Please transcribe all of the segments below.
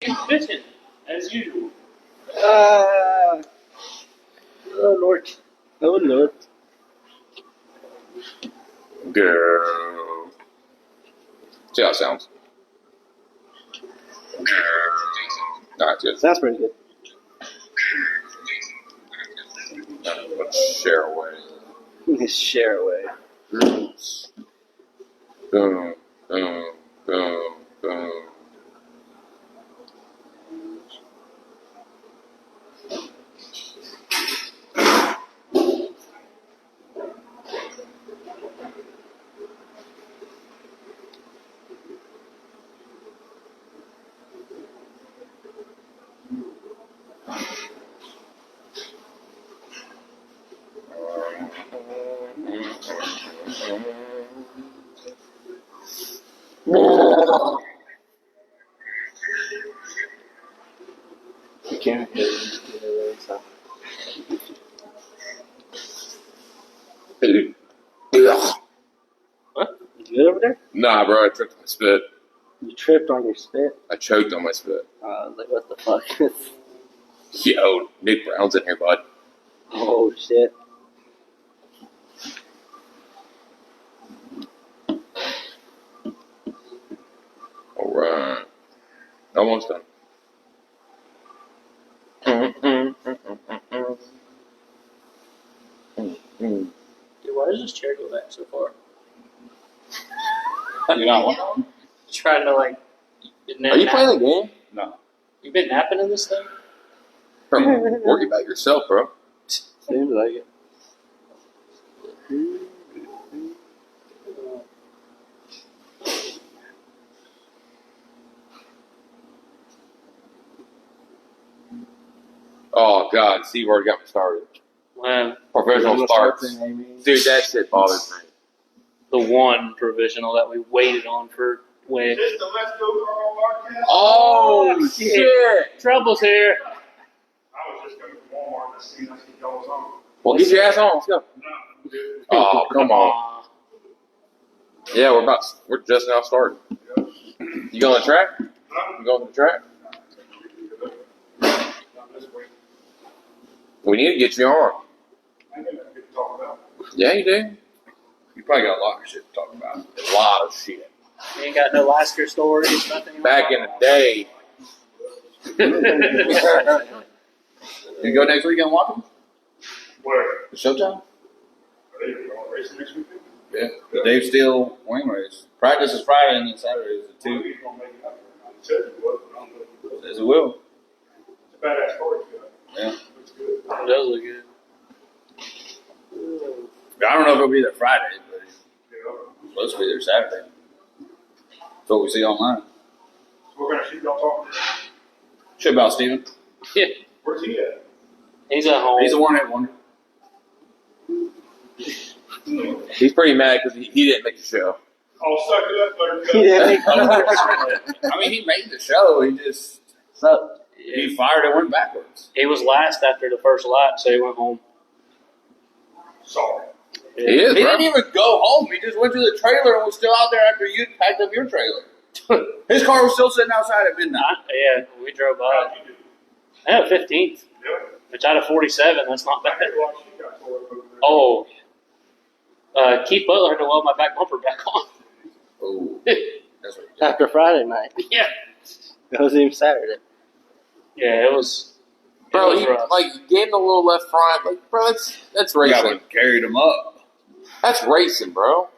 Fishing, as usual. Oh Lord. Oh Lord. Girl. See how it sounds. Alright, good. Sounds pretty good. Let's share away. Share away. Boom, boom, boom, boom. You can't get it. So. What? You good over there? Nah, bro, I tripped on my spit. You tripped on your spit? I choked on my spit. I was like, what the fuck? Yo, Nick Brown's in here, bud. Oh, shit. Alright. Almost done. Dude, why does this chair go back so far? You're not one? Trying to like. Are you playing the game? No. You been napping in this thing? Bro, worry about yourself, bro. Seems like it. Oh, God, Steve already got me started. Well, Provisional starts. Dude, that shit bothers me. the one provisional that we waited on for way. Is this the Let's Go Carl Marquez? Oh, shit. Trouble's here. I was just going to Walmart to see if y'all was on. Well, get your ass on. Let's go. No, dude. Oh, come on. Yeah, we're just now starting. You going to the track? You going to the track? Not this week. We need to get you on. I ain't got nothing to talk about. Yeah, you do. You probably got a lot of shit to talk about. A lot of shit. You ain't got no Lasker stories, nothing. Back in the day. You go next weekend walking? Where? The Showtime? Are they going racing next weekend? Yeah, the Dave Steele wing race. Practice is Friday and then Saturday is the Well, two. he's going to make it up there. He said he was, but I don't know if he will. Says it will. It's a badass car he's got. Yeah. Looks good. It does look good. I don't know if it'll be there Friday, but it's Yeah. supposed to be there Saturday. That's what we see online. So we're going to see y'all talking. Shit about Steven. Yeah, Where's he at? he's at home. He's a one-hit wonder. He's pretty mad because he didn't make the show. Oh, suck it up, buttercup. Yeah. I mean, he made the show. He just So, he fired and went backwards. He was last after the first lap, so he went home. Sorry. He is, He bro. didn't even go home. He just went to the trailer and was still out there after you packed up your trailer. His car was still sitting outside at midnight. Yeah, we drove by. How'd you do? I had 15th, Yep. which out of 47, that's not I bad. could watch you guys over there. Oh, Keith Butler had to weld my back bumper back on. Oh, that's what he did. after Friday night. Yeah. It wasn't even Saturday. Yeah, it was. Bro, it was he rough. like gained a little left front. Like, bro, that's Yeah, racing. but carried him up. That's racing, bro.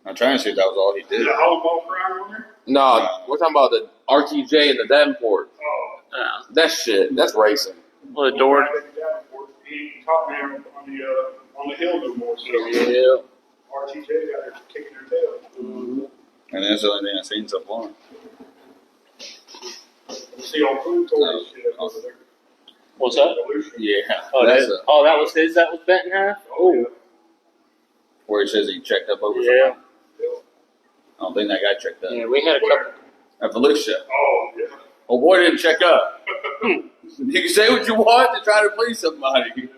I'm trying to see if that was all he Is did. the whole ball crying on there? No, No. we're talking about the RTJ and the Davenport. Oh. That shit. That's racing. Well, the door. He taught me on the hill no more. So Yeah. RTJ got there kicking their tail. Mm-hmm. And that's the only thing I've seen so far. See on food toys shit over there. What's that? Evolution. Yeah, Oh, that's that was his. That was bent in half. Oh, yeah. where he says he checked up over Yeah. something. I don't think that guy checked up. Yeah, we had a couple. At Volusia. Oh, yeah. Oh boy, didn't check up. You can say what you want to try to please somebody.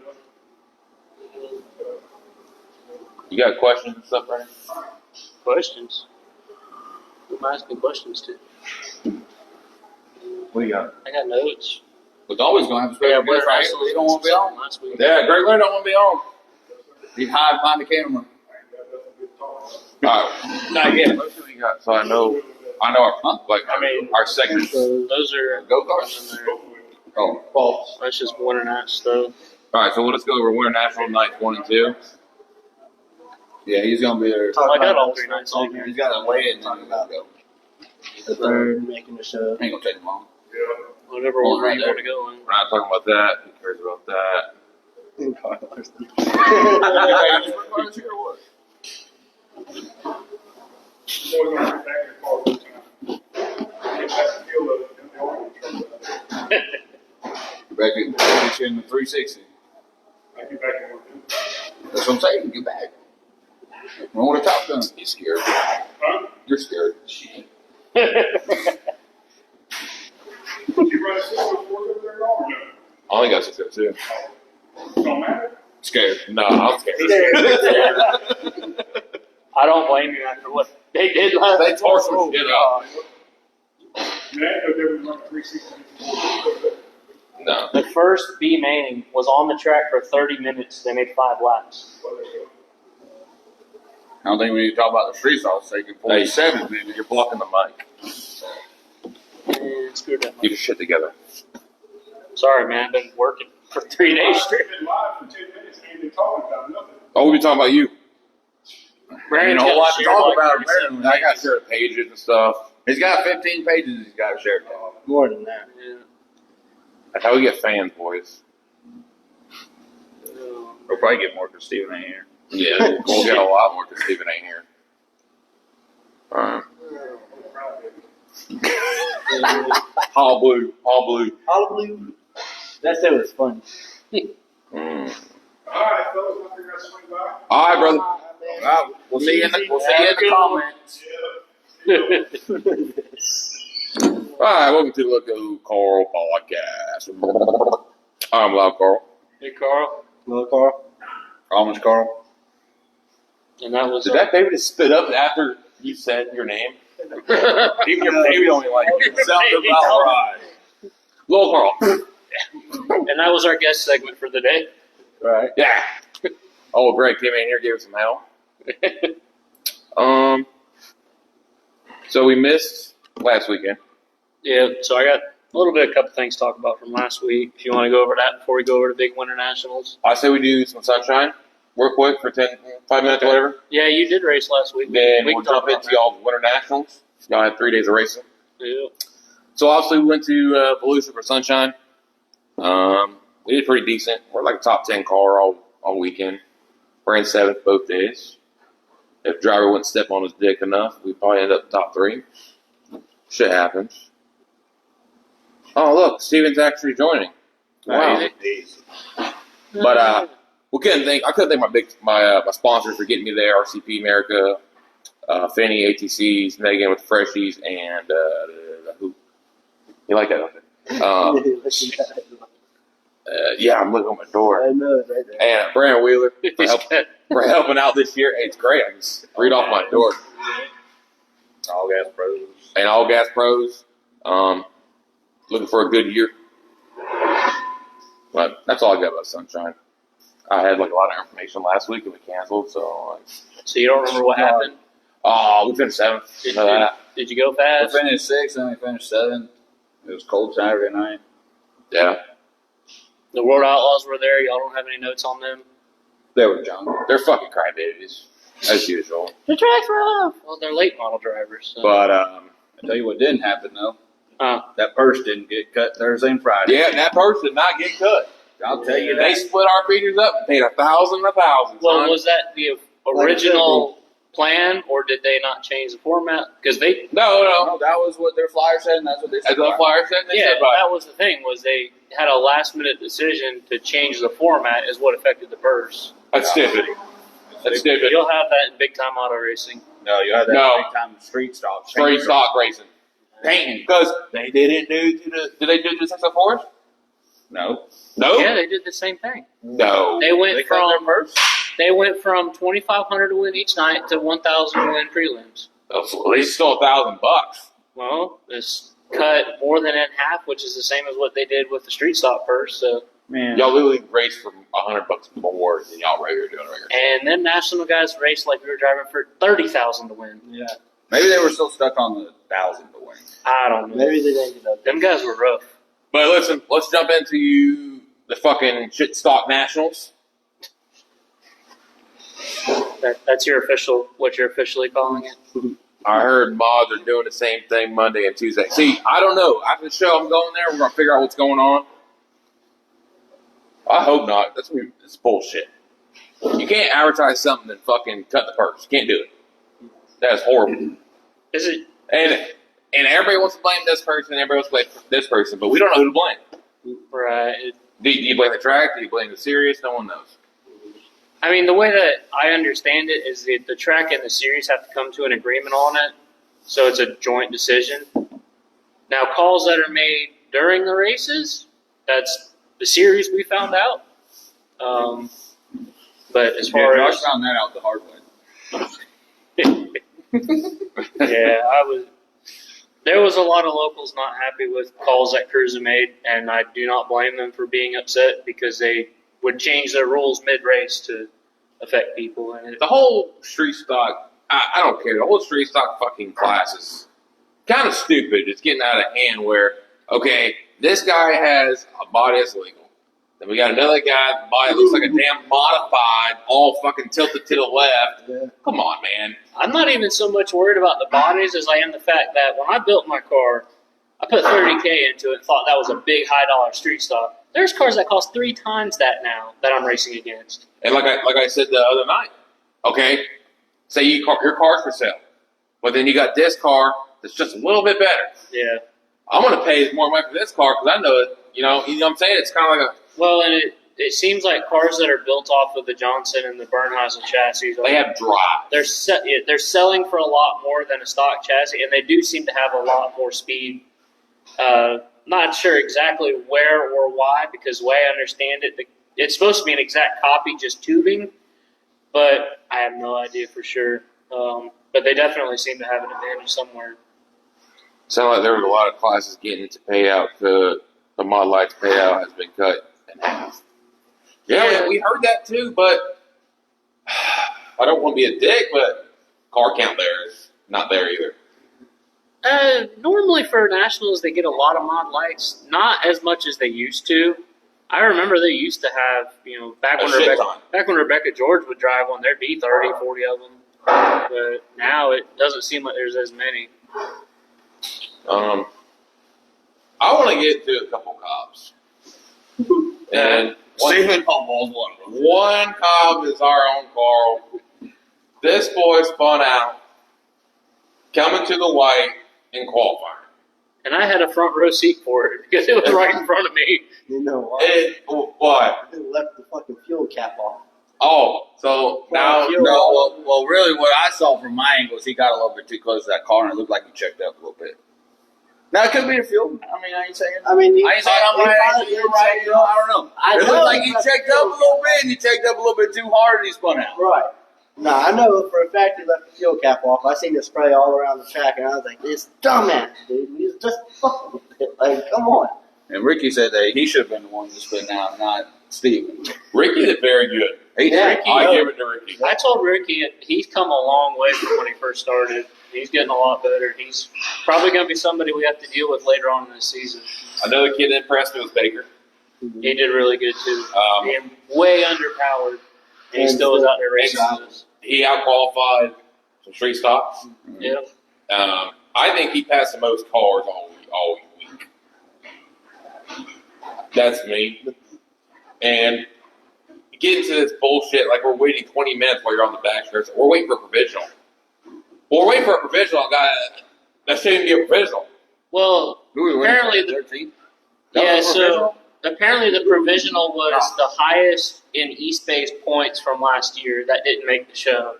You got questions and stuff, right? Questions. Who am I asking questions to? What do you got? I got notes. It's always going to have a special guest, right? He don't want to be on. Last week. Yeah, Greg Leonard don't want to be on. He's hiding behind the camera. Alright. Not yet. What do we got? So I know our segments. So those are Go-karts. Oh, False. that's just Winternationals stuff. Alright, so let's go over Winternational night 1 and 2. yeah, he's going to be there. I got all 3 nights on here. He's got to weigh in and about go. The third, making the show. Ain't going to take him long. Whatever order you want to go in. We're not talking about that. Who cares about that? Back in the 360. That's what I'm saying. Get back. Run with a top gun. He's scared. You're scared. I only got 602. Scared. No, I'm scared. I don't blame you after what they did last They tore some shit up. No. The first B main was on the track for 30 minutes. They made 5 laps. I don't think we need to talk about the street sauce taking 47 minutes. You're blocking the mic. And screwed up. Get your shit together. Sorry, man. I've been working for 3 days straight. Oh, we'll be talking about you. You Brandon's know got what to to share talk like about? 37 Apparently. I got shared pages and stuff. He's got 15 pages he's got to share. More than that. Yeah. That's how we get fans, boys. We'll probably get more because Steven ain't here. Yeah, we'll get a lot more because Steven ain't here. All blue. Olive blue. That shit was funny. Alright, brother. We'll see you in the comments. Alright, welcome to the Look Who Carl podcast. I'm Loud Carl. Hey, Carl. Little Carl. Almost Carl. And that was Did that baby just spit up after you said your name? Even your baby don't even like it. Sounds about right. Little Carl. and that was our guest segment for the day. Right. Yeah. Oh, Greg came in here, gave us some hell. So we missed last weekend. Yeah, so I got a couple things to talk about from last week. If you want to go over that before we go over to big Winternationals. I say we do some sunshine real quick for 5 minutes or whatever. Yeah, you did race last week. Then we we'll can talk jump about into y'all's Winternationals. Y'all had 3 days of racing. that. Yeah. So obviously we went to Volusia for sunshine. We did pretty decent. We're like a top 10 car all weekend. Ran 7th both days. If driver wouldn't step on his dick enough, we'd probably end up top 3. Shit happens. Oh look, Steven's actually joining. Wow. But I couldn't thank my sponsors for getting me there. RCP America, Fanny ATCs, Megan with the Freshies, and who? You like that, don't you? Yeah, I'm looking at my door. I know it's right there. And Brandon Wheeler for helping out this year. It's great. I can just read off my door. All gas pros. And All Gas Pros. Looking for a good year. But that's all I got about Sunshine. I had like a lot of information last week and we canceled, so. So you don't remember what happened? Oh, we finished 7th. Did you go We fast? finished 6th and we finished 7th. It was cold Saturday night. Yeah. The World Outlaws were there. Y'all don't have any notes on them? They were junk. They're fucking crybabies, as usual. The tracks were off. Well, they're late model drivers. So. But, I tell you what didn't happen though. Huh. That purse didn't get cut Thursday and Friday. yeah, that person did not get cut. I'll tell you They that. split our figures up and paid $1,000 a $1,000. Well, son. was that the original plan, or did they not change the format? Because they, No. No, that was what their flyer said, and that's what they said. As the flyer said, they yeah, said by that was the thing. Was they had a last minute decision to change the format, is what affected the purse. That's stupid. That's stupid. You'll have that in big time auto racing. No, you had that No. big time street stock. Straight stock racing. Dang, because they didn't do did they do the 604s? No. No. Yeah, they did the same thing. No. They went They cut their from purse? 2,500 to win each night to 1,000 to win prelims. At least still $1,000. Well, it's cut more than in half, which is the same as what they did with the street stock purse. So, Man, Y'all literally race for $100 more than y'all regular doing regular. and then national guys raced like we were driving for 30,000 to win. yeah. Maybe they were still stuck on the 1,000 to win. I don't know. Maybe they didn't get up. Them guys were rough. But listen, let's jump into the fucking shit stock nationals. That's your official, what you're officially calling it. I heard mods are doing the same thing Monday and Tuesday. See, I don't know. After the show, I'm going there. We're going to figure out what's going on. I hope not. It's bullshit. You can't advertise something and fucking cut the purse. You can't do it. That's horrible. Is it? And everybody wants to blame this person, everybody wants to blame this person, but we don't know who to blame. Right. Do you blame the track? Do you blame the series? No one knows. I mean, the way that I understand it is that the track and the series have to come to an agreement on it, so it's a joint decision. Now, calls that are made during the races, that's the series we found out. But as far Josh as found that out the hard way. there was a lot of locals not happy with calls that CRUSA made, and I do not blame them for being upset because they would change their rules mid-race to affect people. And The whole street stock, I don't care. The whole street stock fucking class is kind of stupid. It's getting out of hand where, okay, this guy has a body that's legal. Then we got another guy, body that looks like a damn modified, all fucking tilted to the left. Yeah. Come on, man. I'm not even so much worried about the bodies as I am the fact that when I built my car, I put $30K into it and thought that was a big high dollar street stock. There's cars that cost 3 times that now that I'm racing against. And like I said the other night, okay, say your car's for sale, but then you got this car that's just a little bit better. Yeah. I'm going to pay more money for this car because I know it. You know what I'm saying? It's kind of like Well, and it seems like cars that are built off of the Johnson and the Bernheisen chassis, they have drive. they're selling for a lot more than a stock chassis, and they do seem to have a lot more speed. Not sure exactly where or why, because the way I understand it, it's supposed to be an exact copy, just tubing, but I have no idea for sure. But they definitely seem to have an advantage somewhere. Sound like there was a lot of classes getting to pay out. The Mod Lights payout has been cut in half. Yeah, we heard that too, but I don't want to be a dick, but car count there is not there either. Normally for nationals, they get a lot of mod lights, not as much as they used to. I remember they used to have, back A when shit ton. Rebecca George would drive one, there'd be 30, 40 of them. But now it doesn't seem like there's as many. I want to get to a couple cops. And Stephen Humboldt's one of them. one cop is our own Carl. This boy spun out, coming to the white in qualifying. And I had a front row seat for it because it was right in front of me. You know what? What? They left the fucking fuel cap off. Oh, so now Well, really, what I saw from my angle is he got a little bit too close to that car, and it looked like he checked up a little bit. Now, it could be a fuel. I mean, I ain't saying. I mean, I ain't saying I'm right. I ain't saying you're right. I don't know. It looked like he checked up a little bit, and he checked up a little bit too hard, and he spun out. Right. No, I know for a fact he left the fuel cap off. I seen it spray all around the track, and I was like, "This dumbass, dude! He's just fucking with it. Like, come on." And Ricky said that he should have been the one to spin out, not Steven. Ricky did very good. Yeah, I give it to Ricky. I told Ricky he's come a long way from when he first started. He's getting a lot better. He's probably going to be somebody we have to deal with later on in the season. Another kid that impressed me was Baker. He did really good too. Um, Way underpowered. And he still was out there racing us. He out-qualified some street stocks. Yeah. I think he passed the most cars all week. That's me. And getting to this bullshit, like we're waiting 20 minutes while you're on the back stretch. We're waiting for a provisional. We're waiting for a provisional, guy. That shouldn't be a provisional. Well, apparently, apparently the provisional was the highest in Eastbay's points from last year. That didn't make the show.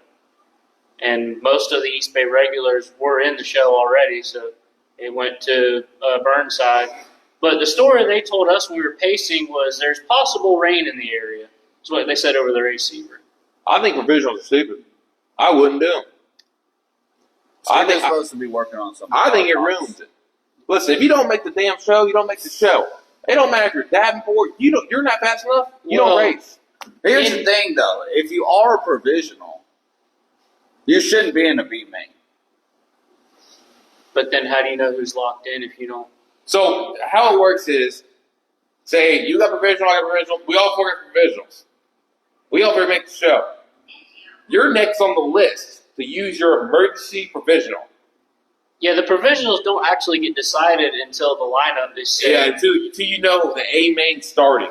And most of the Eastbay regulars were in the show already, so it went to Burnside. But the story they told us when we were pacing was there's possible rain in the area. That's what they said over the receiver. I think provisionals are stupid. I wouldn't do them. I think supposed to be working on something. I think it ruins it. Listen, if you don't make the damn show, you don't make the show. It don't matter if you're Davenport. You're not fast enough. You don't race. Here's the thing, though. If you are a provisional, you shouldn't be in a B main. But then how do you know who's locked in if you don't? So how it works is, say you got provisional, I got provisional. We all four got provisionals. We all three make the show. You're next on the list to use your emergency provisional. Yeah, the provisionals don't actually get decided until the lineup is set. Yeah, until you know the A main starting.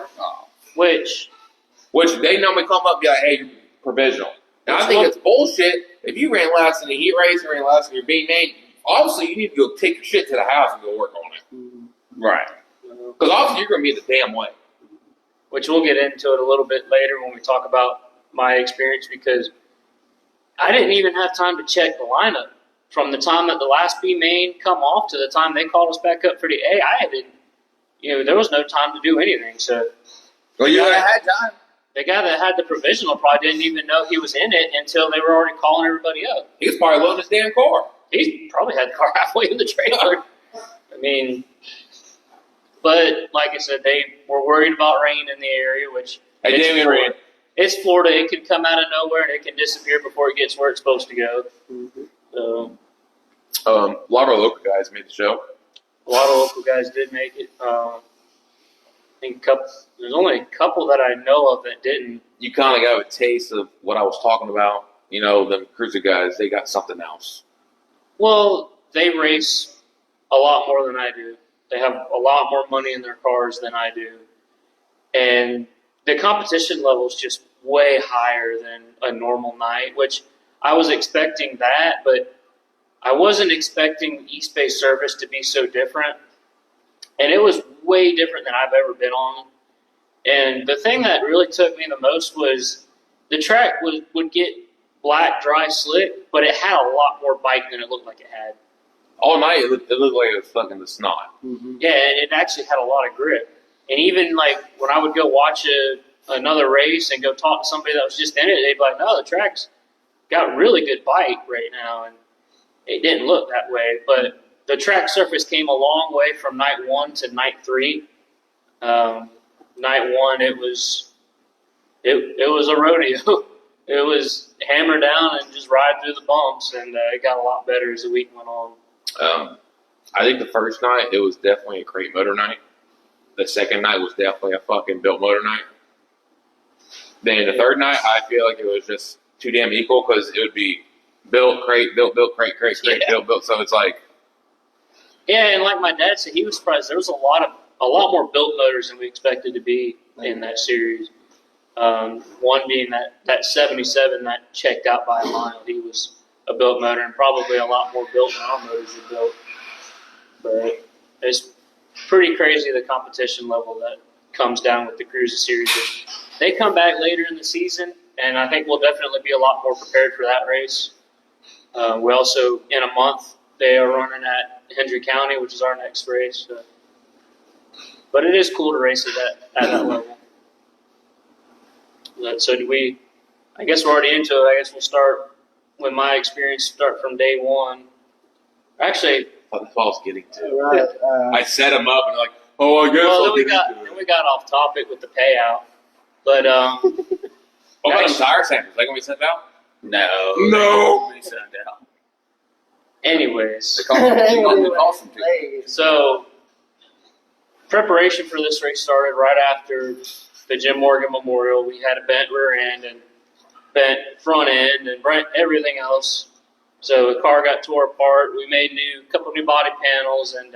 Which they normally come up and be like, hey, you're provisional. Now, I think it's bullshit. If you ran last in the heat race and ran last in your B main, obviously you need to go take your shit to the house and go work on it. Right. Because obviously you're going to be the damn way. Which we'll get into it a little bit later when we talk about my experience, because I didn't even have time to check the lineup. From the time that the last B main come off to the time they called us back up for the A, I didn't, there was no time to do anything. So, Well, you had time. the guy that had the provisional probably didn't even know he was in it until they were already calling everybody up. He was probably loading his damn car. He probably had the car halfway in the trailer. I mean, but like I said, they were worried about rain in the area, which Hey, Damien ran. it's Florida. It can come out of nowhere and it can disappear before it gets where it's supposed to go. So, A lot of our local guys made the show. a lot of local guys did make it. I think there's only a couple that I know of that didn't. You kind of got a taste of what I was talking about. Them CRUSA guys, they got something else. Well, they race a lot more than I do. They have a lot more money in their cars than I do. And the competition level is just way higher than a normal night, which I was expecting that, but I wasn't expecting Eastbay service to be so different. And it was way different than I've ever been on. And the thing that really took me the most was the track would get black, dry, slick, but it had a lot more bite than it looked like it had. All night, it looked like it was fucking the snot. Yeah, it actually had a lot of grip. And even like when I would go watch another race and go talk to somebody that was just in it, they'd be like, no, the track's got really good bite right now. And it didn't look that way. But the track surface came a long way from night 1 to night 3. Night 1, it was a rodeo. It was hammer down and just ride through the bumps, and it got a lot better as the week went on. I think the first night, it was definitely a crate motor night. The second night was definitely a fucking built motor night. Then the third night, I feel like it was just too damn equal because it would be built, crate, built, crate, built. So it's like... Yeah, and like my dad said, he was surprised. There was a lot more built motors than we expected to be in that series. One being that 77 that checked out by a mile. He was a built motor, and probably a lot more built than our motors are built. But it's pretty crazy the competition level that comes down with the CRUSA series. They come back later in the season, and I think we'll definitely be a lot more prepared for that race. We also, in a month, they are running at Hendry County, which is our next race. But it is cool to race at that level. So I guess we're already into it. I guess we'll start with my experience, start from day 1. Actually, That's what I was getting to. Right. I set them up and like, I guess well, I'll then get we got off topic with the payout. But What about them tire samples? They gonna be sent out? No. No. They sent out. anyways, They cost them to. so preparation for this race started right after the Jim Morgan Memorial. We had a bent rear end and bent front end and everything else. So the car got tore apart. We made a couple new body panels, and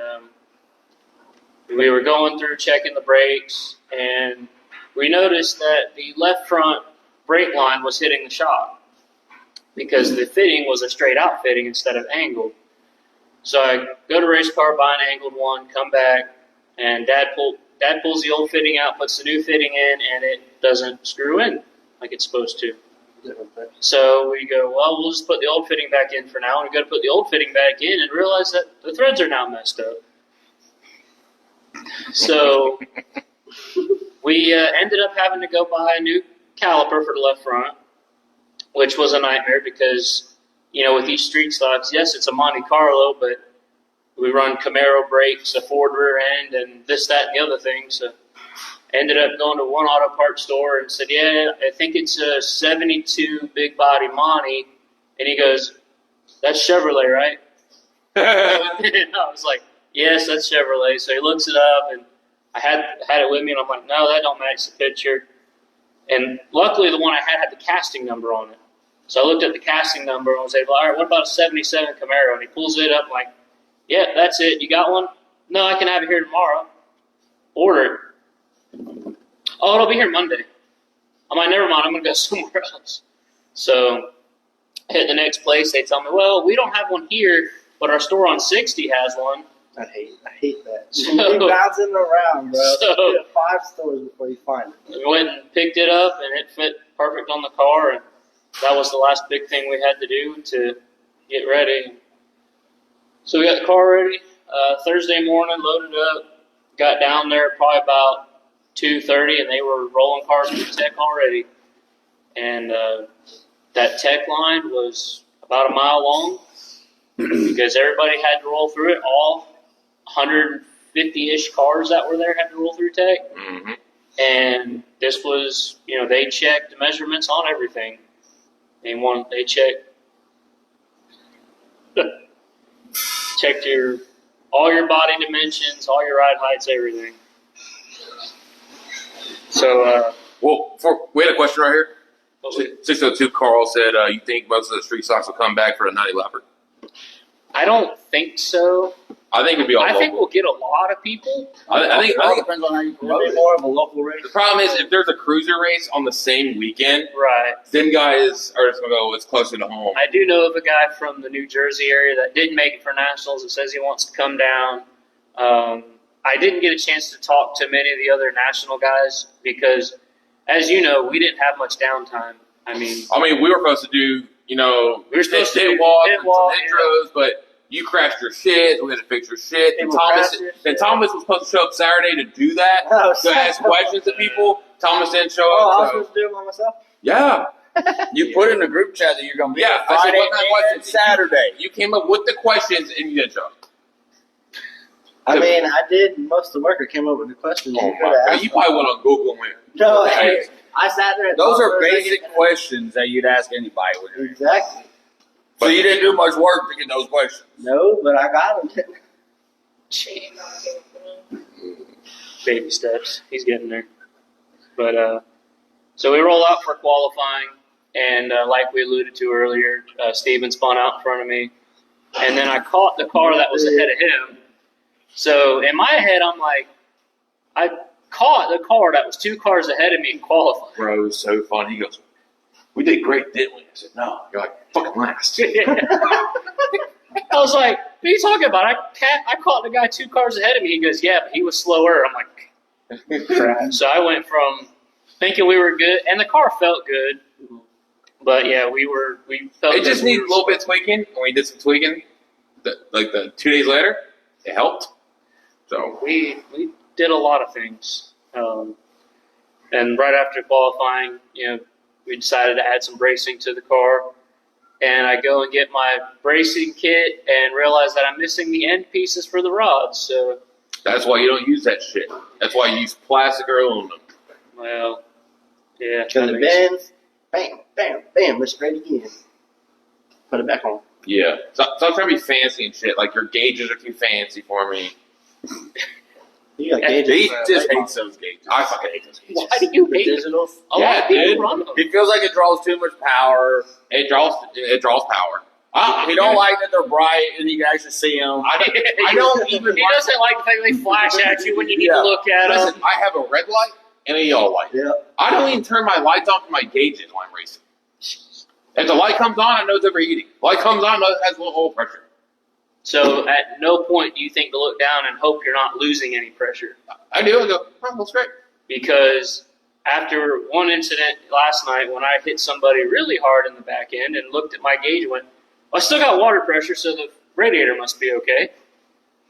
we were going through checking the brakes, and we noticed that the left front brake line was hitting the shock because the fitting was a straight out fitting instead of angled. So I go to race car, buy an angled one, come back, and Dad pulls the old fitting out, puts the new fitting in, and it doesn't screw in like it's supposed to. So we go, well, we'll just put the old fitting back in for now, and we go to put the old fitting back in and realize that the threads are now messed up. So we ended up having to go buy a new caliper for the left front, which was a nightmare because, with these street stocks, yes, it's a Monte Carlo, but we run Camaro brakes, a Ford rear end, and this, that, and the other thing. So ended up going to one auto parts store and said, yeah, I think it's a 72 big body Monty. And he goes, that's Chevrolet, right? And I was like, yes, that's Chevrolet. So he looks it up, and I had it with me, and I'm like, no, that don't match the picture. And luckily, the one I had the casting number on it. So I looked at the casting number and was able, all right, what about a 77 Camaro? And he pulls it up, like, yeah, that's it. You got one? No, I can have it here tomorrow. Order it. Oh, it'll be here Monday. I'm like, never mind, I'm going to go somewhere else. So I hit the next place. They tell me, well, we don't have one here, but our store on 60 has one. I hate that. So- You're bouncing around, bro. So- You get 5 stores before you find it. We went and picked it up, and it fit perfect on the car, and that was the last big thing we had to do to get ready. So we got the car ready. Thursday morning, loaded up, got down there probably about 2:30, and they were rolling cars with tech already. And that tech line was about a mile long because everybody had to roll through it. All 150-ish cars that were there had to roll through tech. Mm-hmm. And this was, they checked the measurements on everything. They checked all your body dimensions, all your ride heights, everything. So, We had a question right here. what we- 602 Carl said, you think most of the street stocks will come back for the 90 lapper? I don't think so. I think it'd be all I think local. we'll get a lot of people. I think it all depends on how you It'll promote be it. more of a local race. the problem is if there's a cruiser race on the same weekend, Right. then guys are just going to go, it's closer to home. I do know of a guy from the New Jersey area that didn't make it for nationals and says he wants to come down. I didn't get a chance to talk to many of the other national guys because, as you know, we didn't have much downtime. I mean, we were supposed to do, we were supposed to pit do walk pit and walk, some intros, but you crashed your shit. We had to fix your shit. And People Thomas, crashed your and shit. Thomas was supposed to show up Saturday to do that, Oh, to ask questions to people. Thomas didn't show Oh, I was up. So, supposed to do it by myself? yeah. You put in the group chat that you're going to be Yeah, there I said, Friday what kind of and questions? Saturday. You came up with the questions and you didn't show up. I mean, I did most of the work. I came up with the questions. Oh You my could've God. asked You me. probably went on Google and went, No, Hey. I sat there. And Those thought are for a second, basic and- questions that you'd ask anybody. When you're in. Exactly. So you didn't do much work to get those questions. No, but I got them. baby steps. He's getting there. But so we roll out for qualifying, and like we alluded to earlier, Steven spun out in front of me, and then I caught the car that was ahead of him. So in my head, I'm like, I caught the car that was 2 cars ahead of me in qualifying. bro, it was so fun. He goes, we did great, didn't we? I said, no. You're like, fucking last. I was like, what are you talking about? I caught the guy 2 cars ahead of me. He goes, yeah, but he was slower. I'm like, crap. So I went from thinking we were good, and the car felt good. But yeah, we felt It just good. needs a little bit tweaking. When we did some tweaking, the 2 days later, it helped. So We did a lot of things. And right after qualifying, we decided to add some bracing to the car. And I go and get my bracing kit and realize that I'm missing the end pieces for the rods. So, that's why you don't use that shit. That's why you use plastic or aluminum. well, yeah. Because that it makes- bends, bam, bam, bam, let's straight again. Put it back on. Yeah. So I'm trying to be fancy and shit. Like your gauges are too fancy for me. You got Yeah, gauges. He for just late hates those gauges. I fucking hate those gauges. Why do you model. hate it? Digital. A lot Yeah, of people dude. run them. He feels like it draws too much power. It draws power. He don't like that they're bright and you can actually see them. I don't even. He doesn't like the fact they flash at you when you need Yeah. to look at them. Listen, I have a red light and a yellow light. Yeah. I don't even turn my lights on for my gauges when I'm racing. If the light comes on, I know it's overheating. Light comes on, it has a little oil pressure. So at no point do you think to look down and hope you're not losing any pressure. I do. I go, oh, that's great. Because after one incident last night when I hit somebody really hard in the back end and looked at my gauge and went, well, I still got water pressure, so the radiator must be okay.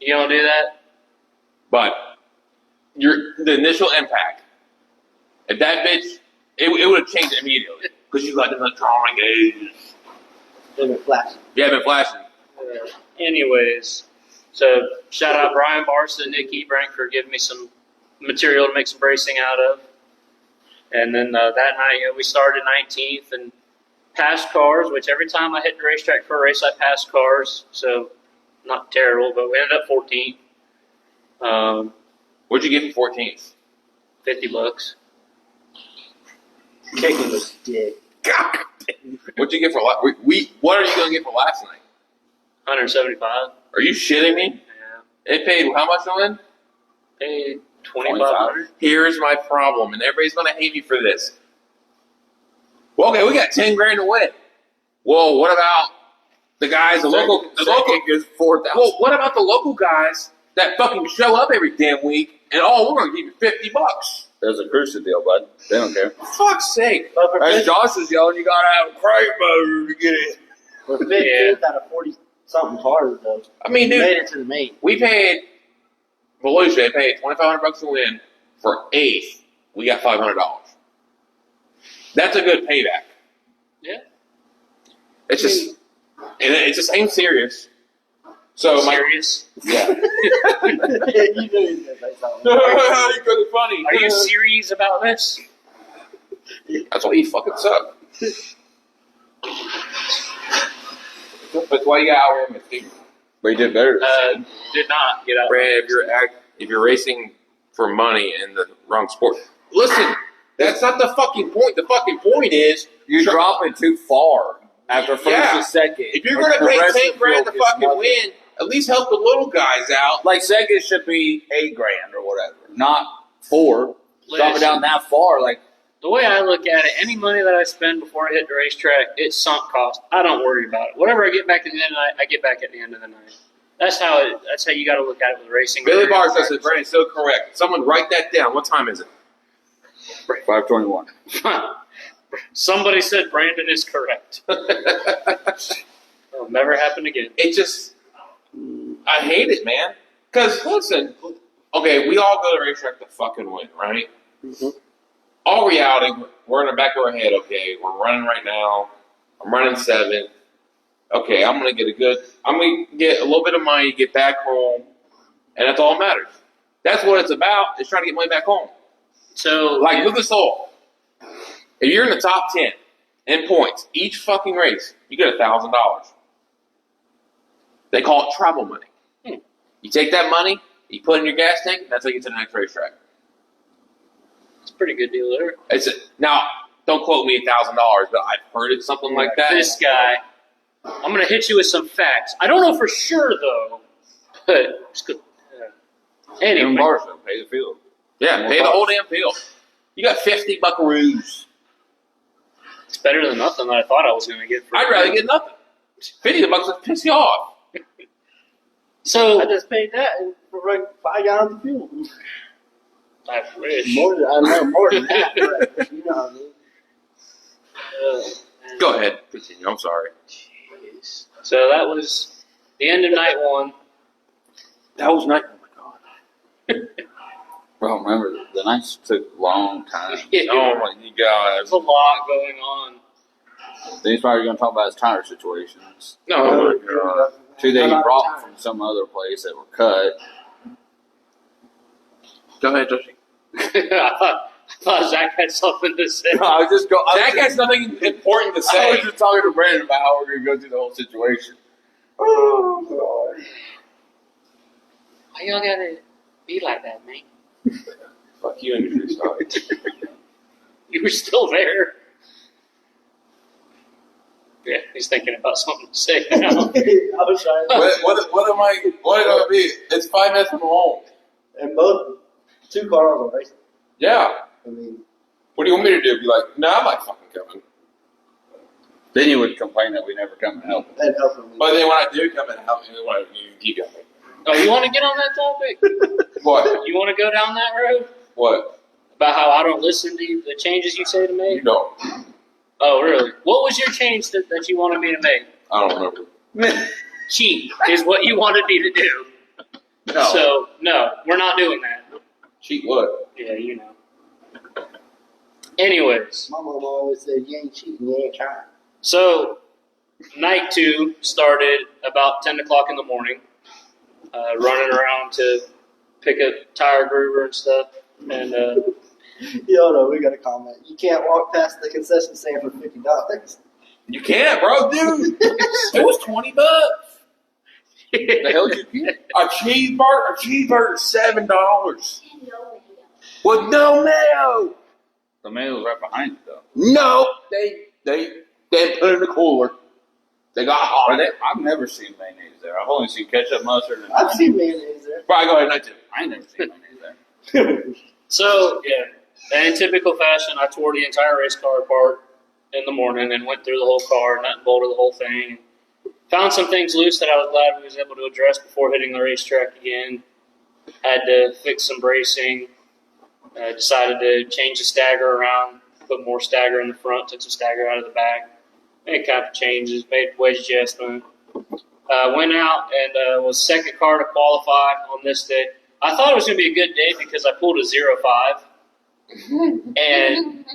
You don't do that? But the initial impact, if that bitch, it would have changed it immediately because you got the electronic gauges. They've been flashing. You haven't flashing. Anyways, So shout out Brian Barsa and Nick Ebrank for giving me some material to make some bracing out of. And then that night, we started 19th and passed cars, which every time I hit the racetrack for a race, I passed cars. So not terrible, but we ended up 14th. What'd you get for 14th? $50. Kicking was dick. God. What'd you get for what are you going to get for last night? 175. Are you shitting me? Yeah. It paid how much to win? Paid 2,500. Here's my problem, and everybody's going to hate me for this. Well, okay, we got 10 grand to win. Well, what about the guys, the local is 4,000. Well, what about the local guys that fucking show up every damn week and we're going to give you $50? There's a CRUSA deal, bud. They don't care. For fuck's sake. But for As Josh is yelling, you gotta have a crate motor to get in. For 15th out of 40-something cars, though. I mean, dude, Made it to the main. we paid Volusia. They paid $2,500 to win. For 8th, we got $500. That's a good payback. Yeah. It's just, and it's the same serious. So Serious? yeah. You knew he was going to say something. You're funny. Are you serious about this? That's why you fucking suck. That's why you got out with me. But he did better. Did not get out. Brad, if you're racing for money in the wrong sport, listen, that's not the fucking point. The fucking point is You drop it too far after first Yeah. and second. if you're going to pay 10 grand to fucking win, at least help the little guys out. Like second should be $8 grand or whatever, not 4. Drop it down that far, like The way I look at it, any money that I spend before I hit the racetrack, it's sunk cost. I don't worry about it. Whatever I get back at the end of the night, I get back at the end of the night. That's how you got to look at it with racing. Billy Barr says it, Brandon's so correct. Someone write that down. What time is it? 5:21. Somebody said Brandon is correct. It'll never happen again. It just, I hate it, man. Because, listen, okay, we all go to the racetrack to fucking win, right? Mhm. All reality, we're in the back of our head, okay, we're running right now. I'm running 7th. Okay, I'm going to get a little bit of money, get back home, and that's all that matters. That's what it's about, is trying to get money back home. So, Like, look at this all. If you're in the top 10 in points, each fucking race, you get $1,000. They call it travel money. You take that money, you put it in your gas tank, that's how you get to the next racetrack. it's a pretty good deal there. Now, don't quote me $1,000, but I've heard it something like that. This guy, I'm going to hit you with some facts. I don't know for sure, though, but it's good. Even Anyway, Barstow, pay the field. Yeah, pay the whole damn field. You got 50 buckaroos. it's better than nothing that I thought I was going to get. I'd rather get nothing. 50 bucks would piss you off. So, I just paid that for like 5 gallons of fuel. I wish. More than that, but you know what I mean. Go ahead. Continue. I'm sorry. Jeez. So that was the end of night 1. That was nice. Oh, my God. Well, remember, the nights took a long time. Oh, my God. There's a lot going on. Then he's probably going to talk about his tire situations. No, oh, my God. 2 that he brought from some other place that were cut. Go ahead, Joshi. I thought Zach had something to say. I was just Zach has nothing important to I say. was just talking to Brandon about how we're going to go through the whole situation. Oh, God. Why y'all gotta be like that, man? Fuck you and your free stock. You were still there. Yeah, he's thinking about something to say now. I was trying. What am I be? It's 5 minutes from home. And both 2 cars are racing. Yeah. I mean, What do you want me to do? Be like, no, I'm not fucking coming. Then you would complain that we never come and help. that helps me. But then when I do come and help you, you keep going. Oh, you want to get on that topic? What? You want to go down that road? What? About how I don't listen to the changes you say to You make? don't. Oh, really? What was your change that you wanted me to make? I don't remember. Cheat is what you wanted me to do. No. So, no, we're not doing that. Cheat what? Yeah, you know. Anyways, My mom always said, you ain't cheating, you ain't trying. so night 2 started about 10 o'clock in the morning. running around to pick up tire groover and stuff. And Yo, no, we got a comment. You can't walk past the concession stand for $50. You can't, bro, dude. It was $20. The hell did you get? A cheeseburger, $7 with no mayo. The mayo's right behind you, though. No, they put it in the cooler. They got hot. I've never seen mayonnaise there. I've only seen ketchup, mustard, and I've seen mayonnaise there. Right, go ahead, I too. I ain't never seen mayonnaise there. so, yeah, in typical fashion, I tore the entire race car apart in the morning and went through the whole car, nut and bolted the whole thing. Found some things loose that I was glad we was able to address before hitting the racetrack again. Had to fix some bracing. Decided to change the stagger around, put more stagger in the front, took some stagger out of the back. Made a couple changes, made wedge adjustment. Went out and was second car to qualify on this day. I thought it was going to be a good day because I pulled a 0.5. And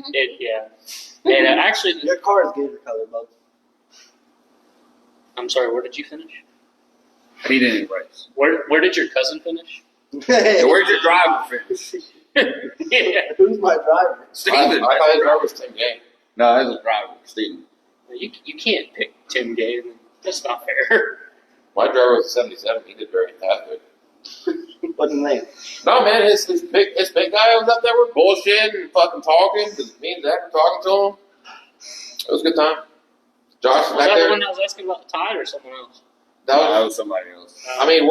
and actually, Your car is gator colored, bud. I'm sorry, where did you finish? He didn't race. Where did your cousin finish? So where'd your driver finish? Yeah. Who's my driver? Steven, I thought his driver was Tim Gay. No, that's a driver, Steven. You can't pick Tim Gay. That's not fair. My driver was a 77. He did very fantastic. What's his name? No, man, his big guy was up there with bullshit and fucking talking because me and Zach were talking to him. It was a good time. Josh was Was back that the there. one that was asking about the tire or someone else? That That was, was somebody else. I mean,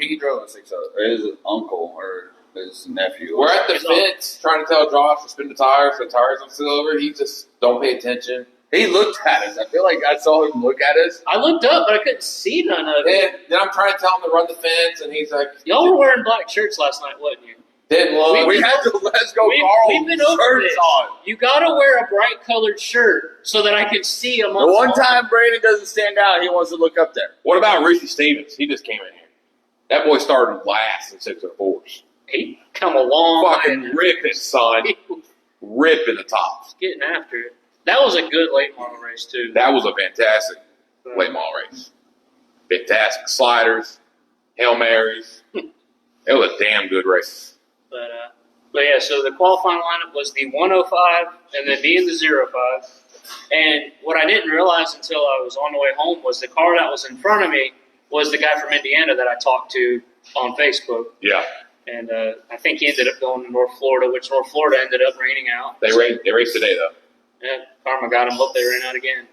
He drove a 6 his uncle or his nephew. we're at the fence trying to tell Josh to spin the tires so the tires don't spill over. He just don't pay attention. He looked at us. I feel like I saw him look at us. I looked up, but I couldn't see none of it. Then I'm trying to tell him to run the fence, and he's like, Y'all were wearing black shirts last night, wasn't you? didn't look. We had the Let's Go We've Carl been over shirts this. on. You gotta wear a bright colored shirt so that I could see The amongst one all- time Brandon doesn't stand out, he wants to look up there. What about Richie Stevens? He just came in here. That boy started last in 604s. He come a long Fucking way. ripping, son. He was Ripping the tops. getting after it. That was a good late model race too. That was a fantastic late model race. Fantastic sliders, Hail Marys. It was a damn good race. But yeah, so the qualifying lineup was the 105 and then me in the 05. And what I didn't realize until I was on the way home was the car that was in front of me was the guy from Indiana that I talked to on Facebook. Yeah, And I think he ended up going to North Florida, which North Florida ended up raining out. they raced today though. Yeah, karma got him. Hope they ran out again.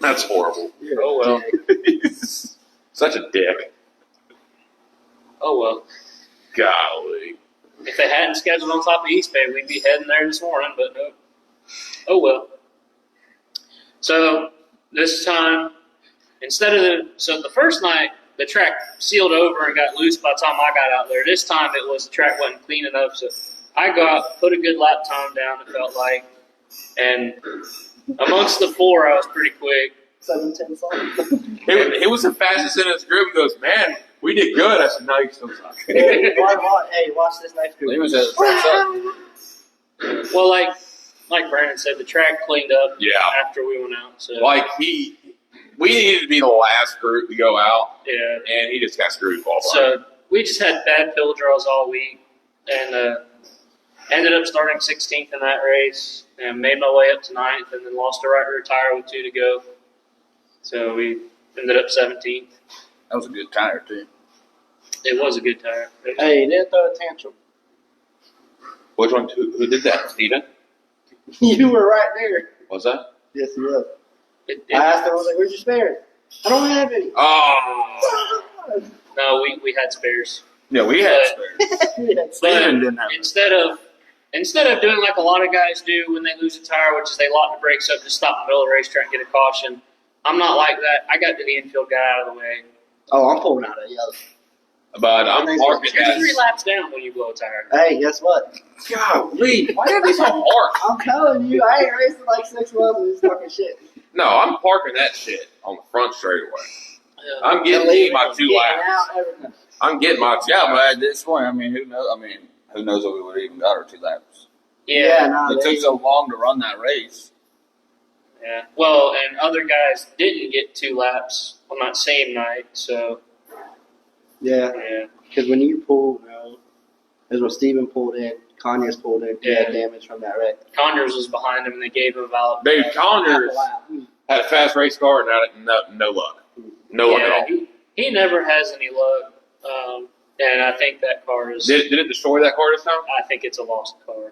That's horrible. Oh well. Such a dick. Oh well. Golly. If they hadn't scheduled on top of Eastbay, we'd be heading there this morning, but no. Oh well. So this time, the first night, the track sealed over and got loose by the time I got out there. This time it was the track wasn't clean enough, so I put a good lap time down, it felt like. And amongst the four, I was pretty quick. 7-10 song. He was the fastest in his group and goes, man, we did good. I said, no, you still suck. Hey, watch this next group. He was at the track up. Well, like Brandon said, the track cleaned up Yeah. after we went out. So Like, we needed to be the last group to go out, yeah. and he just got screwed qualifying. So we just had bad pill draws all week, and ended up starting 16th in that race, and made my way up to 9th, and then lost a right rear tire with 2 to go. So we ended up 17th. That was a good tire, too. It was a good tire. Hey, you didn't throw a tantrum. Which one? Who did that? Steven? You were right there. Was that? Yes, you was. It, I asked him, I was like, where's your spares? I don't have any. Oh. no, we had spares. Yeah, we had But- spares. But Steven didn't have instead of doing like a lot of guys do when they lose a tire, which is they lock the brakes up, just stop in the middle of the racetrack and get a caution. I'm not like that. I got to the infield guy out of the way. Oh, I'm pulling out a yellow. But I'm parking You're 3 that. laps down when you blow a tire. Hey, guess what? Golly, why gotta be so hard? I'm telling you, I ain't racing like 6 months of this fucking shit. No, I'm parking that shit on the front straightaway. Yeah. I'm getting my 2 Getting laps. out, everything. I'm getting my 2 Yeah, laps. but at this point, I mean, who knows? Who knows if we would have even got our 2 laps? Yeah. no, It took so long to run that race. Yeah. Well, and other guys didn't get 2 laps on that same night, so Yeah, Yeah. because when you pulled, is when Steven pulled in, Conyers pulled in, he Yeah. had damage from that wreck. Conyers was behind him, and they gave him about. Dude, Conyers Wow. had a fast race car and no luck. No luck at all. He never has any luck. And I think that car is. Did it destroy that car this time? I think it's a lost car.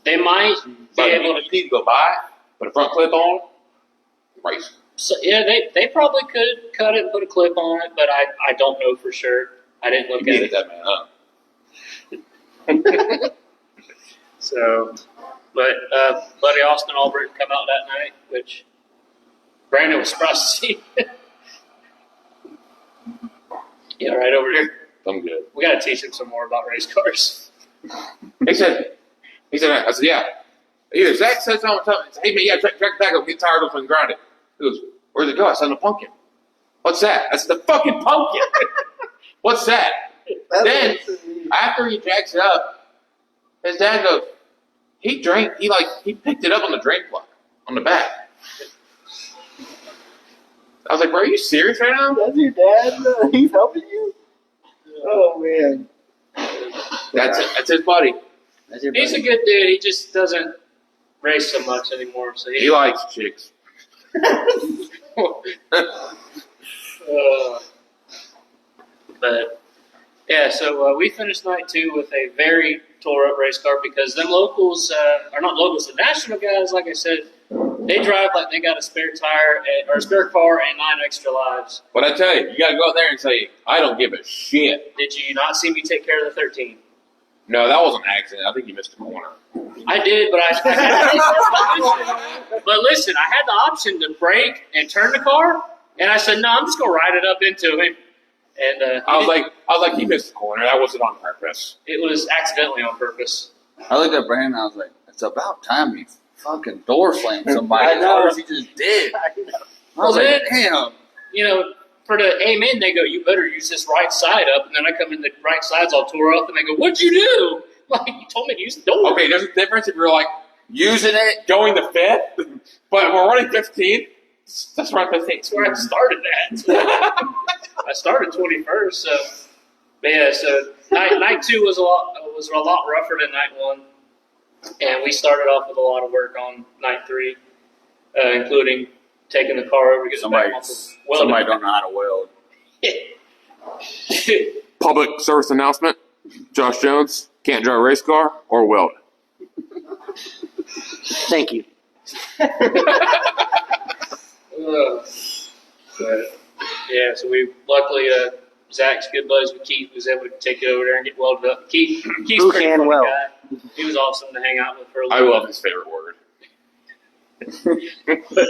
They might be But able you need to go by, put a front clip on, race. So, yeah, they probably could cut it, put a clip on it, but I don't know for sure. I didn't look You at needed that man up. So, but Buddy Austin Albrecht come out that night, which Brandon was surprised to see. Yeah, right over here. I'm good. We got to teach him some more about race cars. He said, I said, yeah. Either Zach said something, hey man, yeah, track back up, get tired of and grind it. He goes, where'd it go? I said, a pumpkin. What's that? I said, the fucking pumpkin. What's that? Then, after he jacks it up, his dad goes, he picked it up on the drain plug, on the back. I was like, bro, are you serious right now? That's your dad? He's helping you? Oh, man. That's his buddy. That's your He's a good dude. He just doesn't race so much anymore. So He likes chicks. But yeah, so we finished night 2 with a very tore up race car because them locals are not locals, the national guys. Like I said, they drive like they got a spare tire or a spare car and 9 extra lives. But I tell you, you got to go out there and say, I don't give a shit. Did you not see me take care of the 13? No, that was an accident. I think you missed a corner. I did, but but listen, I had the option to brake and turn the car, and I said, no, I'm just gonna ride it up into him. And I was like, he missed the corner. That wasn't on purpose. it was accidentally on purpose. I looked at Brandon and I was like, it's about time he fucking door slammed somebody. I know. He just did. I Well, was then, like, damn. you know, for the amen, they go, you better use this right side up. And then I come in, the right side's all tore up, and they go, what'd you do? Like, you told me to use the door. Okay, there's a difference if you're like using it, going to fifth, but we're running 15th. That's right, 15th. That's where I started at. I started 21st, so. But yeah, so night 2 was a lot rougher than night 1. And we started off with a lot of work on night 3, including taking the car over, getting it back off of welding. Somebody don't know how to weld. Public service announcement. Josh Jones can't drive a race car or weld. Thank you. But, yeah, so we luckily Zach's good buddies with Keith was able to take it over there and get welded up. Keith's Who pretty can funny weld? guy. He was awesome to hang out with for a I little love bit. his favorite word.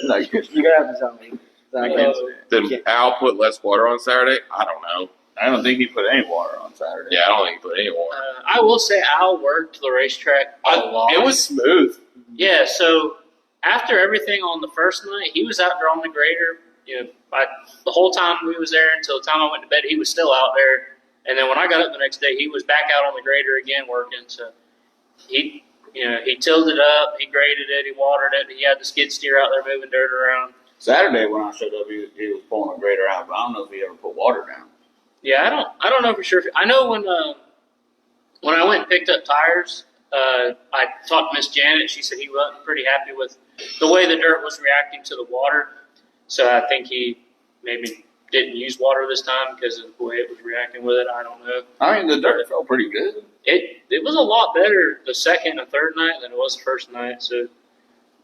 No, you're gonna have to tell me. Did Al put less water on Saturday? I don't know. I don't think he put any water on Saturday. Yeah, I don't think he put any water. I will say Al worked the racetrack a lot. It was smooth. Yeah, so after everything on the first night, he was out there on the grader. You know, the whole time we was there until the time I went to bed, he was still out there. And then when I got up the next day, he was back out on the grader again working. So he tilled it up, he graded it, he watered it, he had the skid steer out there moving dirt around. Saturday when I showed up, he was pulling a grader out, but I don't know if he ever put water down. Yeah, I don't know for sure. I know when I went and picked up tires, I talked to Miss Janet. She said he wasn't pretty happy with the way the dirt was reacting to the water. So I think he maybe didn't use water this time because of the way it was reacting with it. I don't know. I mean, the dirt felt pretty good. It was a lot better the second and third night than it was the first night. So,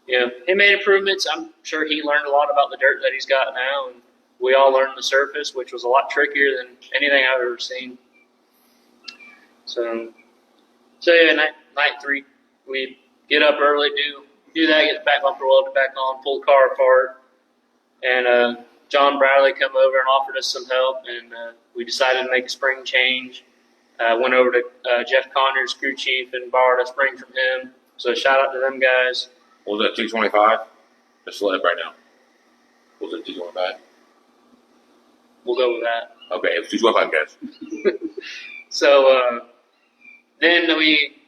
he made improvements. I'm sure he learned a lot about the dirt that he's got now, and we all learned the surface, which was a lot trickier than anything I've ever seen. So yeah, night 3, we get up early, do that, get the back bumper welded back on, pull the car apart, and John Bradley come over and offered us some help, and we decided to make a spring change. Went over to Jeff Conyers, crew chief, and borrowed a spring from him. So shout out to them guys. What was that, 225? Just to let it right now. What was it, 225? We'll go with that. Okay, it was 225, guys. So then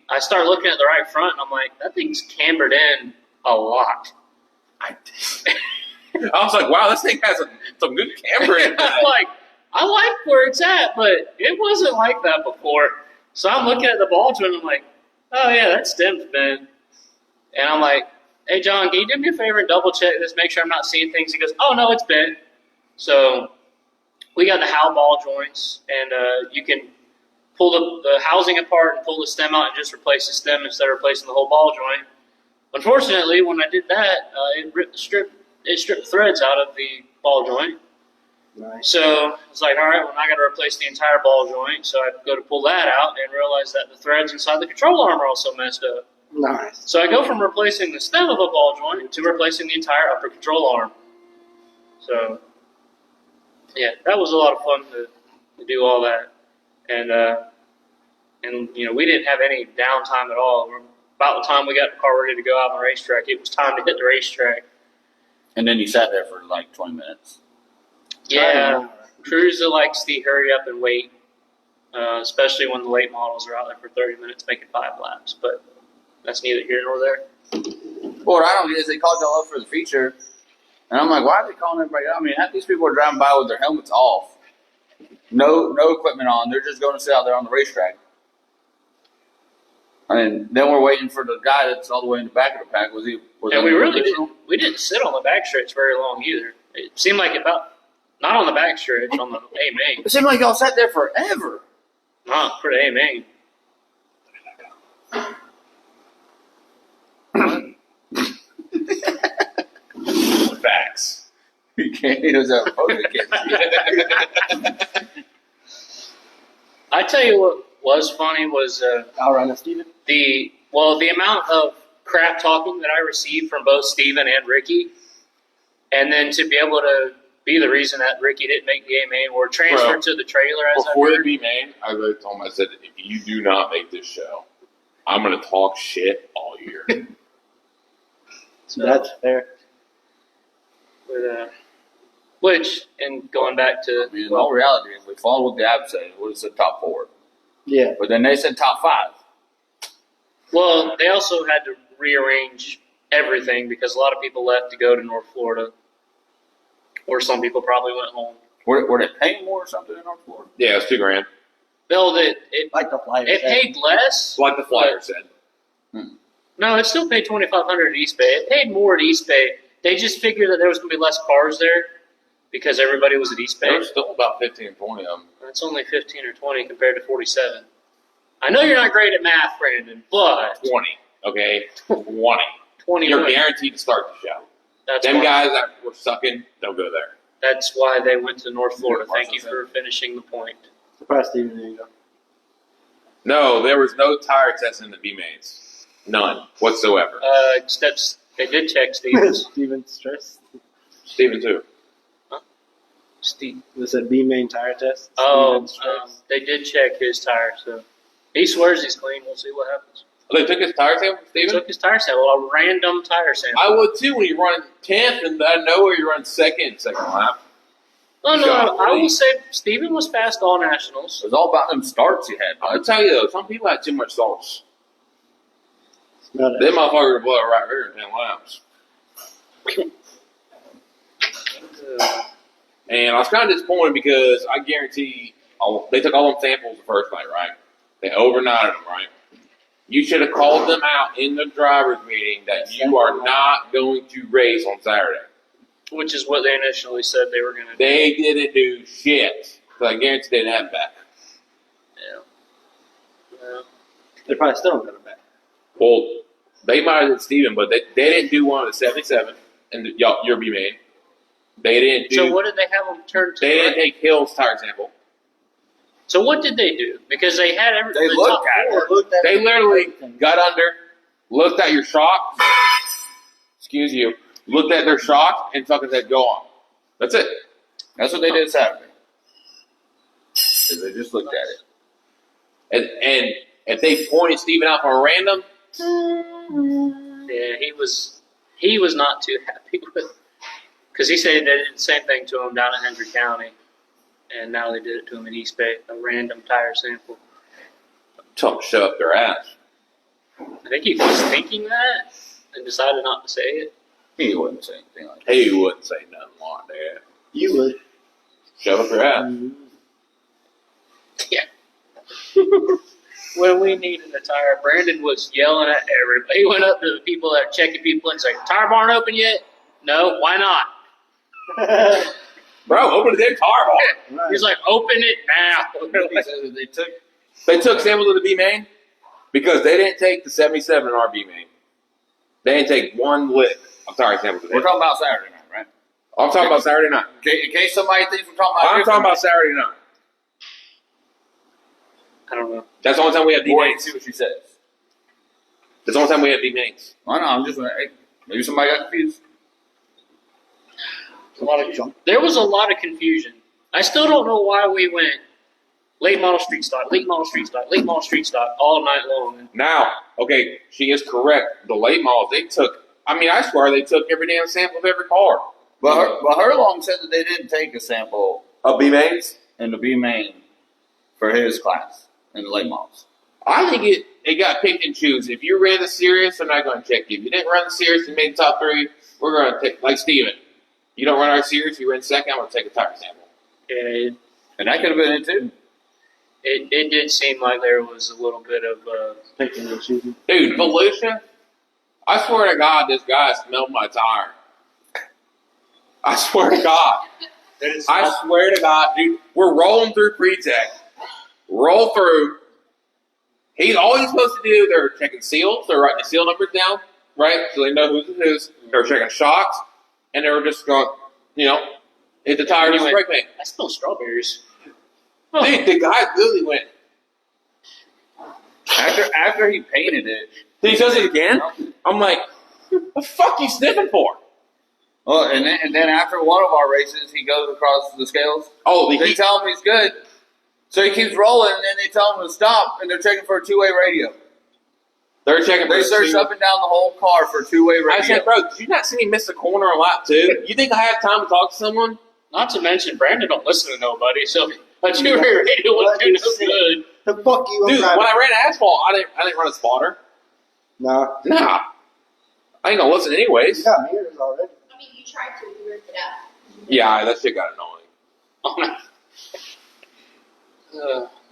I start looking at the right front, and I'm like, that thing's cambered in a lot. I was like, wow, this thing has some good camber in it. I'm like, I like where it's at, but it wasn't like that before. So I'm looking at the ball joint, and I'm like, oh yeah, that stem's bent. And I'm like, hey John, can you do me a favor and double check this, make sure I'm not seeing things? He goes, oh no, it's bent. So we got the Howe ball joints, and you can pull the housing apart and pull the stem out and just replace the stem instead of replacing the whole ball joint. Unfortunately, when I did that, it stripped threads out of the ball joint. Nice. So it's like, all right, well, now I got to replace the entire ball joint. So I go to pull that out and realize that the threads inside the control arm are also messed up. Nice. So I go from replacing the stem of a ball joint to replacing the entire upper control arm. So, yeah, that was a lot of fun to do all that. And you know, we didn't have any downtime at all. About the time we got the car ready to go out on the racetrack, it was time to hit the racetrack. And then you sat there for like 20 minutes. Yeah, CRUSA likes the hurry up and wait, especially when the late models are out there for 30 minutes making 5 laps. But that's neither here nor there. Well, what I don't get is they called y'all up for the feature. And I'm like, why are they calling everybody out? I mean, half these people are driving by with their helmets off. No equipment on. They're just going to sit out there on the racetrack. And then we're waiting for the guy that's all the way in the back of the pack. Was And we didn't sit on the back stretch very long either. It seemed like not on the back stretch, on the A main. It seemed like y'all sat there forever. Not for the A main. Facts. You can't. He doesn't have a phone. He can't see. I tell you what was funny was Outrun it, Steven. the amount of crap talking that I received from both Steven and Ricky, and then to be able to be the reason that Ricky didn't make the A main or transfer to the trailer as Before I it heard. be made, I really told him, I said, if you do not make this show, I'm going to talk shit all year. So, That's fair. but, which, and going back to I mean, in all reality, if we followed what the app said, it would have said top 4. Yeah. But then they said top 5. well, they also had to rearrange everything because a lot of people left to go to North Florida, or some people probably went home. Were they paying more or something in North Florida? Yeah, it's $2,000. Bill, it Like the flyer it said. paid less. Like the flyer said. No, it still paid $2,500 at Eastbay. It paid more at Eastbay. They just figured that there was going to be less cars there because everybody was at There Eastbay. was still about 15 or 20 of them. That's only 15 or 20 compared to 47. I know you're not great at math, Brandon, but 20, okay? 20. 20. You're wins. guaranteed to start the show. That's Them why, guys that were sucking, don't go there. That's why they went to North Florida. Yeah, Thank you for finishing the point. Surprise, Steven. There you go. No, there was no tire testing the B-mains. None whatsoever. Except they did check Stevens. Steven stress. Steven, too. Steve. This is a B main tire test. Oh, Steven stress. they did check his tire, so he swears he's clean. We'll see what happens. Oh, they took his tire sample, He Steven? took his tire sample, a random tire sample. I would, too, when you run 10th, and I know where you run second lap. Oh no, Golly. I will say Steven was fast all nationals. It was all about them starts he had. I'll tell you, though, some people had too much sauce. Not Them motherfuckers blow it right here in 10 laps. And I was kind of disappointed because I guarantee they took all them samples the first night, right? They overnighted them, right? You should have called them out in the driver's meeting that you are not going to race on Saturday. Which is what they initially said they were going to do. They didn't do shit. So I guarantee they didn't have it back. Yeah. They're probably still not coming back. Well, they might have did Steven, but they didn't do one of the 77 and your B main. They didn't do. So what did they have them turn to? They didn't take Hill's tire sample. So what did they do? Because they had everything. They looked at it. They literally got under, looked at your shock. Excuse you. Looked at their shock and fucking said, "Go on." That's it. That's what they did Saturday. They just looked at it. And if they pointed Steven out for a random, Yeah, he was not too happy with, because he said they did the same thing to him down in Hendry County, and now they did it to him in Eastbay, a random tire sample. tell them to shut up their ass. I think he was thinking that and decided not to say it. He wouldn't say anything like that. He wouldn't say nothing like that. You would. Shut up your ass. Mhm. When we needed a tire, Brandon was yelling at everybody. He went up to the people that are checking people and said, "Tire barn open yet?" "No, why not?" Bro, open the damn tire barn. Right. He's like, "Open it now." He said that They took samples of the B main because they didn't take the 77 in our B main. They didn't take one lick of tire samples of we're it. talking about Saturday night, right? I'm talking about Saturday night. In case somebody thinks we're talking about I'm talking about Saturday night. I don't know. That's the only time we have B Wait and mains. see what she says. That's the only time we have B mains. I know, I'm just hey, maybe somebody got confused. There was a lot of confusion. I still don't know why we went late model street stock, late model street stock, late model street stock all night long. Now, okay, she is correct. The late models, they took, I mean, I swear they took every damn sample of every car. But Herlong said that they didn't take a sample Of B mains? in the B main for his class in the late models. I think it got picked and choose. If you ran the series, I'm not going to check you. If you didn't run the series and made the top three, we're going to take, like Steven. You don't run our series, you ran second, I'm going to take a tire sample. And And that could have been it too. it did seem like there was a little bit of Picking and choosing. Dude, Volusia, I swear to God, this guy smelled my tire. I swear to God. I swear to God, dude, we're rolling through pre-tech. Roll through. All he's supposed to do, they're checking seals, they're writing the seal numbers down, right? So they know who's it is. They're checking shocks, and they were just going, hit the tire and Anyway. brake paint. I smell strawberries. Dude, the guy literally went, After he painted it. he does it again? I'm like, the fuck you sniffing for? Well, and then after one of our races, he goes across the scales. Oh, They tell him he's good. So he keeps rolling, and then they tell him to stop, and they're checking for a two-way radio. they're checking for They the search seal. up and down the whole car for a two-way radio. I said, bro, did you not see me miss a corner on lap 2? You think I have time to talk to someone? Not to mention, Brandon don't listen to nobody, so a two-way radio wouldn't do no good. The fuck you, Dude, when I ran asphalt, I didn't run a spotter. No. Nah. I ain't gonna listen anyways. You got mirrors already. I mean, you tried to, you ripped it out. Yeah, that shit got annoying.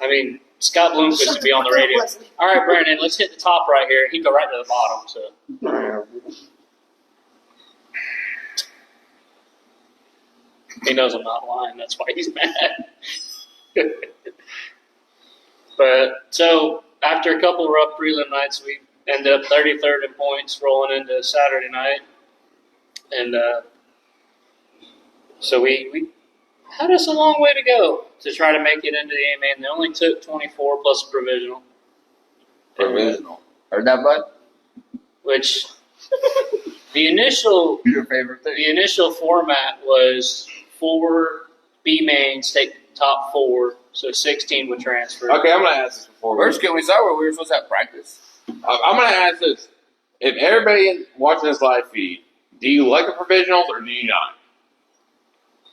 I mean, Scott Bloomquist would be on the radio. All right, Brandon, let's hit the top right here. He'd go right to the bottom. So he knows I'm not lying. That's why he's mad. But so after a couple rough prelim nights, we ended up 33rd in points rolling into Saturday night, and so we had us a long way to go to try to make it into the A main. They only took 24 plus a provisional. Provisional. Heard that, bud? Which the initial Your favorite thing. the initial format was 4 B mains take the top 4, so 16 would transfer. Okay, I'm gonna ask this before. First, can we start where we were supposed to have practice? I'm gonna ask this. If everybody watching this live feed, do you like the provisionals or do you not?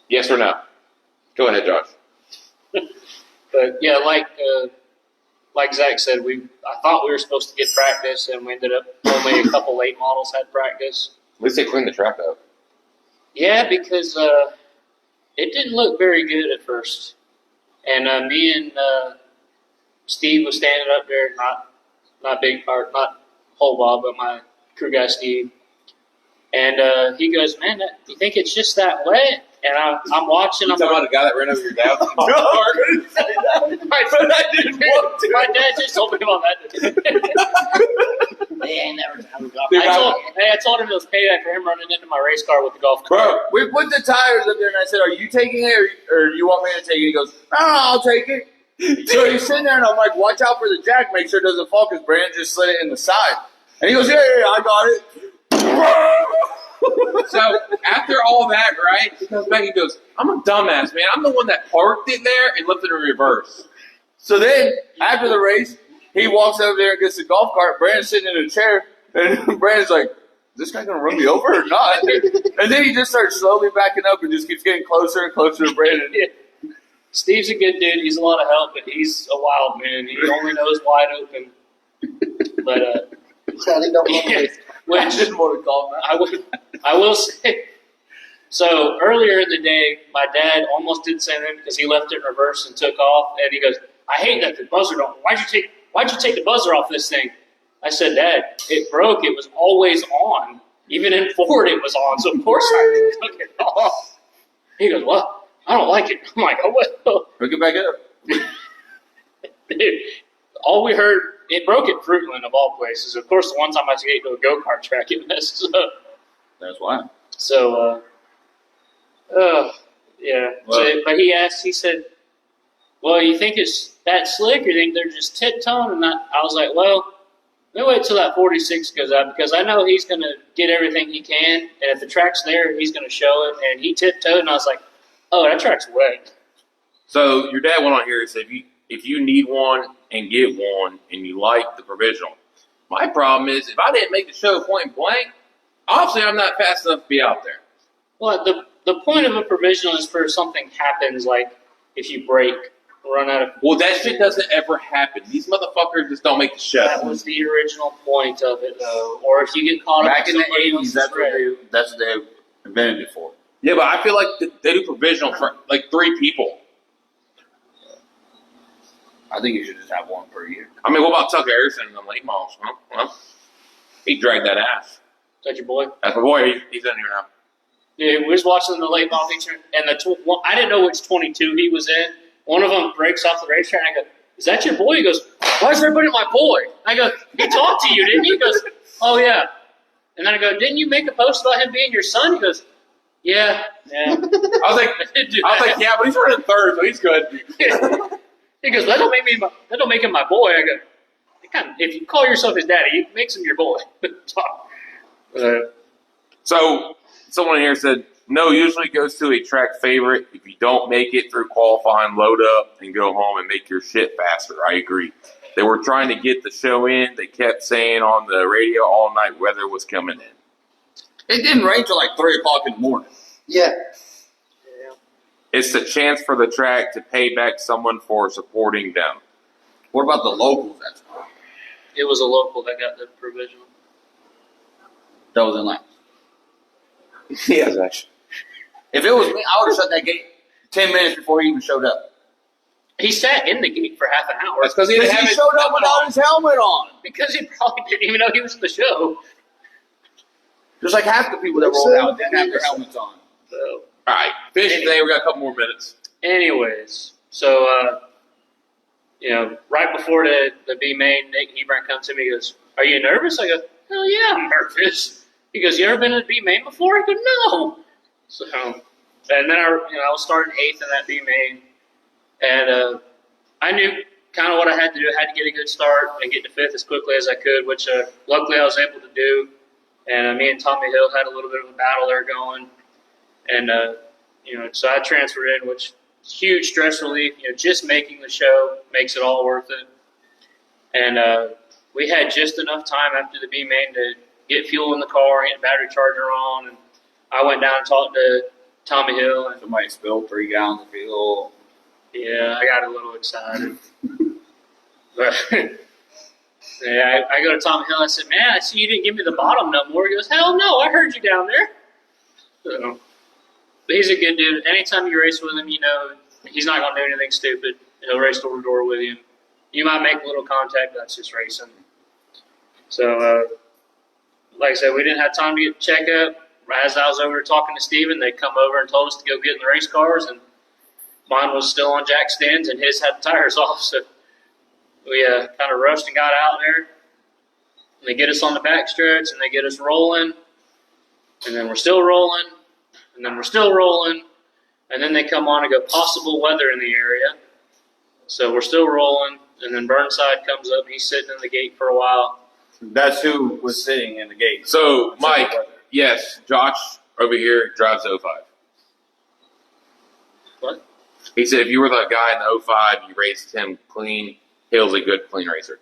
Yes or no? Go ahead, Josh. But yeah, like Zach said, I thought we were supposed to get practice, and we ended up only a couple late models had practice. At least they cleaned the track up. Yeah, because it didn't look very good at first, and me and Steve was standing up there, not big part, not whole Bob, but my crew guy Steve, and he goes, "Man, you think it's just that wet?" And I'm watching. You I'm talking like, about the guy that ran over your dad? my dad just told me about that. They ain't never done golf. Dude, I told him it was payback for him running into my race car with the golf cart. Bro, We put the tires up there, and I said, "Are you taking it, or do you want me to take it?" He goes, "No, I'll take it." So he's sitting there, and I'm like, "Watch out for the jack. Make sure it doesn't fall, because Brandon just slid it in the side." And he goes, "Yeah, I got it." so after all that, right, he comes back and he goes, I'm a dumbass, man. I'm the one that parked it there and left it in reverse. So then, after the race, he walks over there and gets the golf cart. Brandon's sitting in a chair, and Brandon's like, "Is this guy going to run me over or not?" And then he just starts slowly backing up and just keeps getting closer and closer to Brandon. Yeah. Steve's a good dude. He's a lot of help, but he's a wild man. He only knows wide open. But They don't want yeah, to I which didn't want to call him that. I will say. So earlier in the day, my dad almost did the same thing because he left it in reverse and took off. And he goes, I hate that the buzzer don't. Why'd you take the buzzer off this thing? I said, Dad, it broke. It was always on. Even in Ford, it was on. So of course I took it off. He goes, well, I don't like it. I'm like, oh well. Pick it back up. Dude, all we heard, it broke at Fruitland of all places. Of course, the one time I took it to a go-kart track, it messes up. That's why. So, yeah. Well, So, but he said, well, you think it's that slick, or you think they're just tiptoeing? And I was like, well, let me wait till that 46 goes up, because I know he's going to get everything he can, and if the track's there, he's going to show it. And he tiptoed, and I was like, oh, that track's wet. So your dad went on here and said, if you need one and get one, and you like the provisional. My problem is, if I didn't make the show point blank, obviously I'm not fast enough to be out there. Well, the point of a provisional is for something happens, like if you break, run out of. Well, that shit doesn't ever happen. These motherfuckers just don't make the show. That was the original point of it, though. Or if you get caught up back in the somebody 80s, that's what they invented it for. Yeah, but I feel like they do provisional for like 3 people. I think you should just have one per year. I mean, what about Tucker Harrison and the late models? Huh? Well, he dragged that ass. Is that your boy? That's my boy. He's in here now. Yeah, we was watching the late model feature, and I didn't know which 22 he was in. One of them breaks off the racetrack, and I go, is that your boy? He goes, why is everybody my boy? I go, he talked to you, didn't he? He goes, oh, yeah. And then I go, didn't you make a post about him being your son? He goes, yeah. I was like, yeah, but he's running third, so he's good. He goes, that don't make him my boy. I go, if you call yourself his daddy, it makes him your boy. So someone here said, no, usually goes to a track favorite. If you don't make it through qualifying, load up and go home and make your shit faster. I agree. They were trying to get the show in. They kept saying on the radio all night weather was coming in. It didn't rain till like 3 o'clock in the morning. Yeah. It's a chance for the track to pay back someone for supporting them. What about the locals? It was a local that got the provisional. That was in line. Yes, actually. If it was me, I would have shut that gate 10 minutes before he even showed up. He sat in the gate for half an hour. That's because he didn't have He his showed up without his helmet on. Because he probably didn't even know he was in the show. Just like half the people that rolled out didn't have their helmets on. So, All right, finishing today. We got a couple more minutes. anyways, so right before the B main, Nate Hebron comes to me. He goes, "Are you nervous?" I go, "Hell yeah, I'm nervous." He goes, "You ever been to the B main before?" I go, "No." So, and then I was starting 8th in that B main, and I knew kind of what I had to do. I had to get a good start and get to 5th as quickly as I could, which luckily I was able to do. And me and Tommy Hill had a little bit of a battle there going, and so I transferred in, which is huge stress relief. Just making the show makes it all worth it. And we had just enough time after the B main to get fuel in the car, get the battery charger on, and I went down and talked to Tommy Hill. And Somebody spilled 3 gallons of fuel. yeah, I got a little excited. But yeah, I go to Tommy Hill. I said, "Man, I see you didn't give me the bottom no more." He goes, "Hell no, I heard you down there." So, but he's a good dude. Anytime you race with him, he's not going to do anything stupid. He'll race door to door with you. You might make a little contact, but that's just racing. So, like I said, we didn't have time to get the checkup. As I was over talking to Steven, they come over and told us to go get in the race cars, and mine was still on jack stands, and his had the tires off. So we kind of rushed and got out there. And they get us on the back stretch, and they get us rolling, and then we're still rolling, and then we're still rolling, and then they come on and go, possible weather in the area. So we're still rolling, and then Burnside comes up, and he's sitting in the gate for a while. That's who was sitting in the gate. So, Mike, yes, Josh over here drives the 05. What? He said if you were the guy in the 05, you raced him clean. Hill's a good clean racer.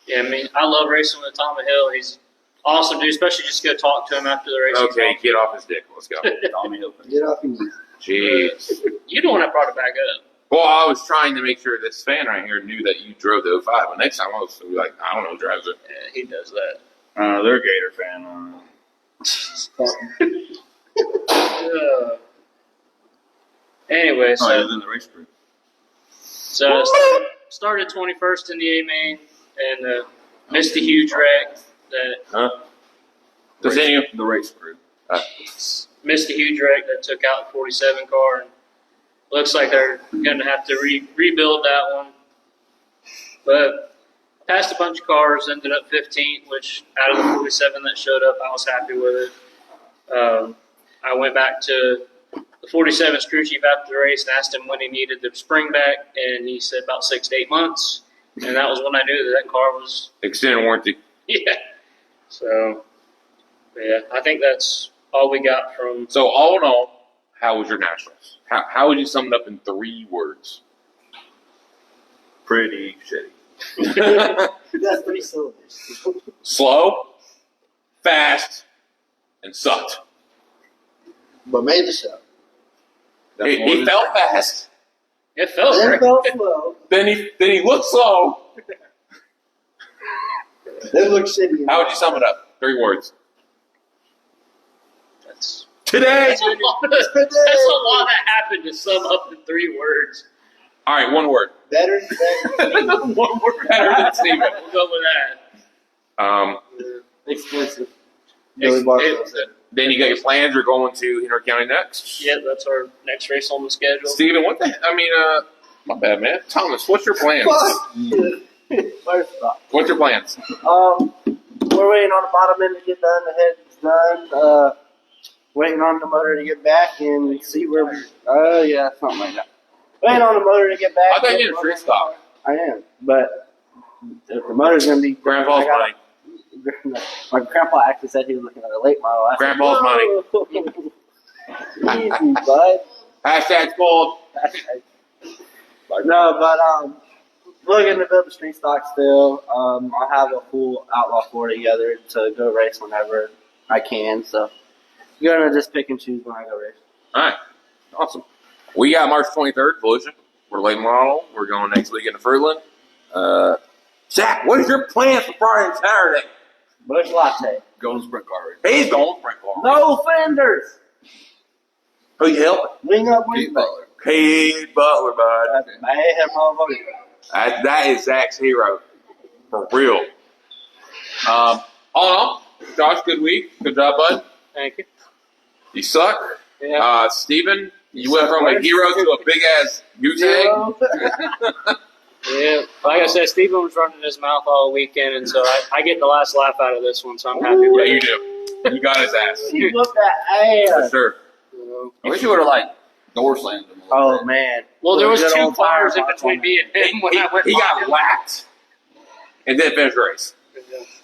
Yeah, I mean, I love racing with Tommy Hill. He's awesome, dude, especially just go talk to him after the race. Okay, get off his dick. Let's go. Tommy Hill. Get off your knees. Jeez. You're the one that brought it back up. Well, I was trying to make sure this fan right here knew that you drove the 05. But next time I was like, I don't know who drives it. Yeah, he does that. They're a Gator fan. Anyway, he so was in the race group. so started 21st in the A main and missed a huge wreck. Continue. The race crew. Missed a huge wreck that took out the 47 car. And looks like they're going to have to rebuild that one. But passed a bunch of cars, ended up 15th, which out of the 47 that showed up, I was happy with it. I went back to the 47's crew chief after the race and asked him when he needed the spring back, and he said about 6 to 8 months. And that was when I knew that car was Extended warranty. yeah. So yeah, I think that's all we got from. So all in all, how was your nationals? How would you sum it up in 3 words? Pretty shitty. That's 3 syllables. Slow, fast, and sucked. But made the show. He felt fast. It felt Then great. felt slow. Then he looked slow. Then looked shitty. How would you sum it up? 3 words. That's Today. that's a lot that happened to sum up in 3 words. All right, 1 word. Better. One word. Better than Steven. We'll go with that. Expensive. Then you got your plans. You're going to Henry County next. Yeah, that's our next race on the schedule. Steven, what the? I mean, my bad, man. Thomas, what's your plans? Fuck you. First off, What's your plans? we're waiting on the bottom end to get done. The head's done. Waiting on the motor to get back and see where. Yeah, something like that. Waiting on the motor to get back. I thought you did a free stop. I am, but if the motor's gonna be. Grandpa's money. My grandpa actually said he was looking at a late model. I said, Grandpa's money. Easy, bud. Hashtag spoiled. No, but looking to build the street stock still. I have a full Outlaw 4 together to go race whenever I can. So you're gonna just pick and choose when I go race. All right, awesome. We got March 23rd, Volusia. We're late model. We're going next weekend to Fruitland. Zach, what is your plan for Friday and Saturday? Bush latte. Going to sprint car race. He's going sprint car. No fenders. Who you helping? Wing up, Pete wing back. Butler. Pete Butler, bud. Motherfucker. That is Zach's hero. For real. All in all, Josh, good week. Good job, bud. Thank you. You suck. Yeah. Steven, you went from a hero to a big-ass goose egg. Yeah, like I said, Steven was running his mouth all weekend, and so I get the last laugh out of this one, so I'm happy Yeah, with you it. do. You got his ass. He whooped that For ass. sure. I wish you would have like door slammed him. A little Oh bit. man. Well, there was Good 2 old cars in fire between on me and him when I went. He got whacked and then finished the race.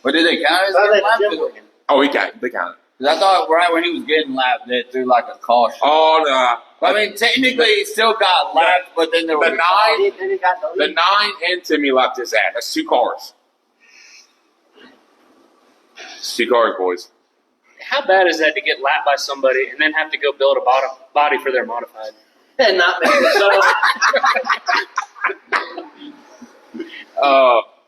But did they count as Sounds getting like lapped? Jim working. Oh, he got they counted. 'Cause I thought right when he was getting lapped, they threw like a caution. Oh, no. I mean, technically, he still got lapped, but then there was The 9, Then he got the the lead. 9 and Timmy left his ass. That's 2 cars. It's 2 cars, boys. How bad is that to get lapped by somebody and then have to go build a body for their modified? And not me. So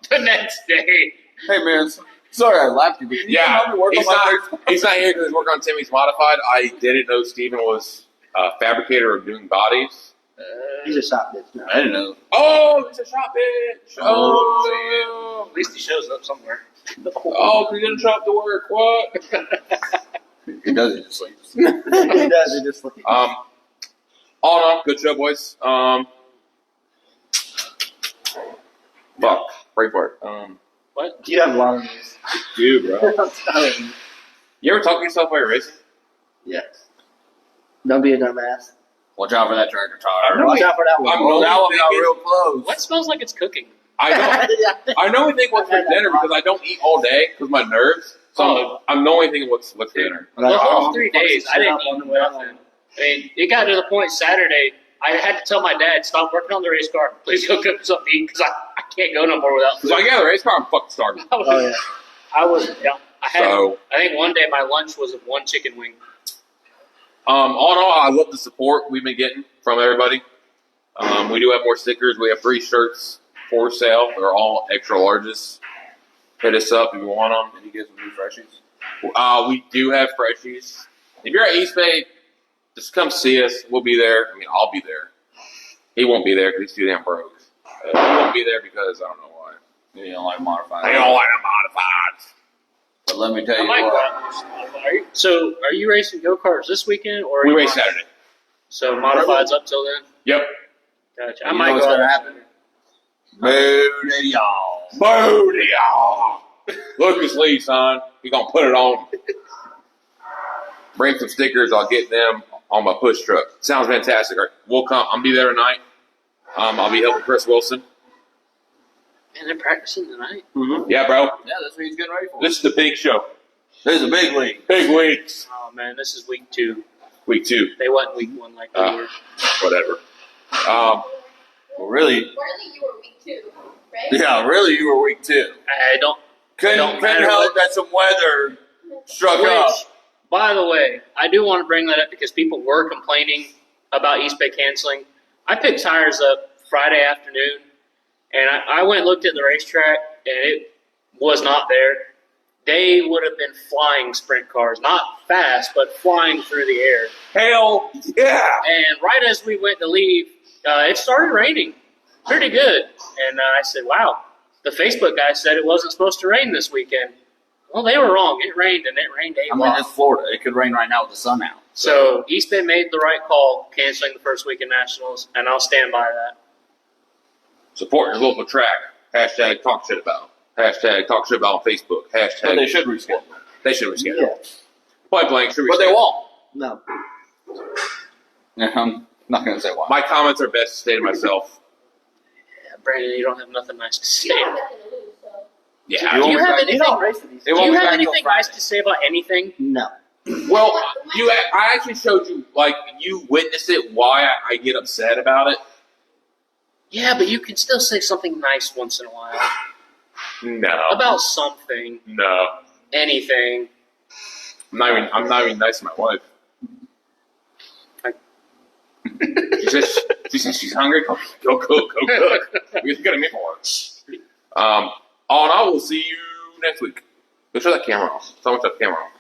the next day, Hey man, sorry I lapped you, but can you Yeah, help me work he's on my not, he's not here because he's working on Timmy's modified. I didn't know Steven was a fabricator of doing bodies. He's a shot bitch now. I didn't know. Oh, he's a shop bitch. Oh, at least he shows up somewhere. oh, he didn't shop to work. What? He doesn't just sleep. He does it just like All in all, good show, boys. Fuck, pray for it. What? you have a lot of these. Dude, bro. I'm telling you. You ever talk to yourself while you're racing? Yes. Don't be a dumbass. Watch out for that tractor tire. Watch out for that one. I'm Oh, that one got thinking- real close. What smells like it's cooking? I don't. I know anything what's for dinner because I don't eat all day because my nerves. So I'm knowing anything what's for dinner. The whole 3 days, I didn't eat nothing. I mean, it got to the point Saturday, I had to tell my dad, stop working on the race car. Please go cook something to eat because I can't go no more without food. So I got the race car. I'm fucking starving. Oh yeah. I had, So I think one day my lunch was 1 chicken wing. all in all, I love the support we've been getting from everybody. We do have more stickers. We have 3 shirts for sale. They're all extra larges. Hit us up if you want them. Did you get some new freshies? We do have freshies. If you're at Eastbay, just come see us. We'll be there. I mean, I'll be there. He won't be there because he's too damn broke. He won't be there because I don't know why. You don't like modified. I don't like the modifieds. But let me tell I you might go what. out and do some modified. So, are you racing go karts this weekend, or are We you race Saturday. So modifieds up till then. Yep. Gotcha. I You might know what's go out gonna and- happen? Booty y'all. Booty, y'all. Lucas Lee, son. He gonna put it on. Bring some stickers. I'll get them on my push truck. Sounds fantastic. All right, we'll come. I'll be there tonight. I'll be helping Chris Wilson. And they're practicing tonight. Yeah, bro. Yeah, that's what he's getting ready for. This is the big show. This is a big league. Big weeks. Oh man, this is week 2. Week 2. They wasn't week 1 like they were. Whatever. Well, really? Really, you were week 2, right? Yeah, really, you were week 2. I don't. Couldn't matter help what- that some weather struck Which, up. by the way, I do want to bring that up because people were complaining about Eastbay canceling. I picked tires up Friday afternoon, and I went and looked at the racetrack, and it was not there. They would have been flying sprint cars, not fast, but flying through the air. Hell yeah. And right as we went to leave, it started raining pretty good. And I said, wow, the Facebook guy said it wasn't supposed to rain this weekend. Well, they were wrong. It rained, and it rained a I mean, lot. it's Florida. It could rain right now with the sun out. So Eastbay made the right call canceling the first weekend nationals, and I'll stand by that. Support your local track. Hashtag talk shit about. Hashtag talk shit about on Facebook. Hashtag But they should reschedule. They should reschedule. Yeah. Point blank should reschedule. But they won't. No. Yeah, I'm not going to say why. My comments are best to stay to myself. Yeah, Brandon, you don't have nothing nice to say. You don't have nothing to lose, so. Yeah. You Do you won't have be back- You anything? don't race at these. It Do won't you be have back till anything Friday. nice to say about anything? No. Well, I actually showed you, like, you witnessed it, why I get upset about it. Yeah, but you can still say something nice once in a while No. about something, No. anything. I'm not even nice to my wife. She says she's hungry. Go cook. We're gonna make more. All in all, we'll see you next week. Go show that camera off. Someone shut the camera off.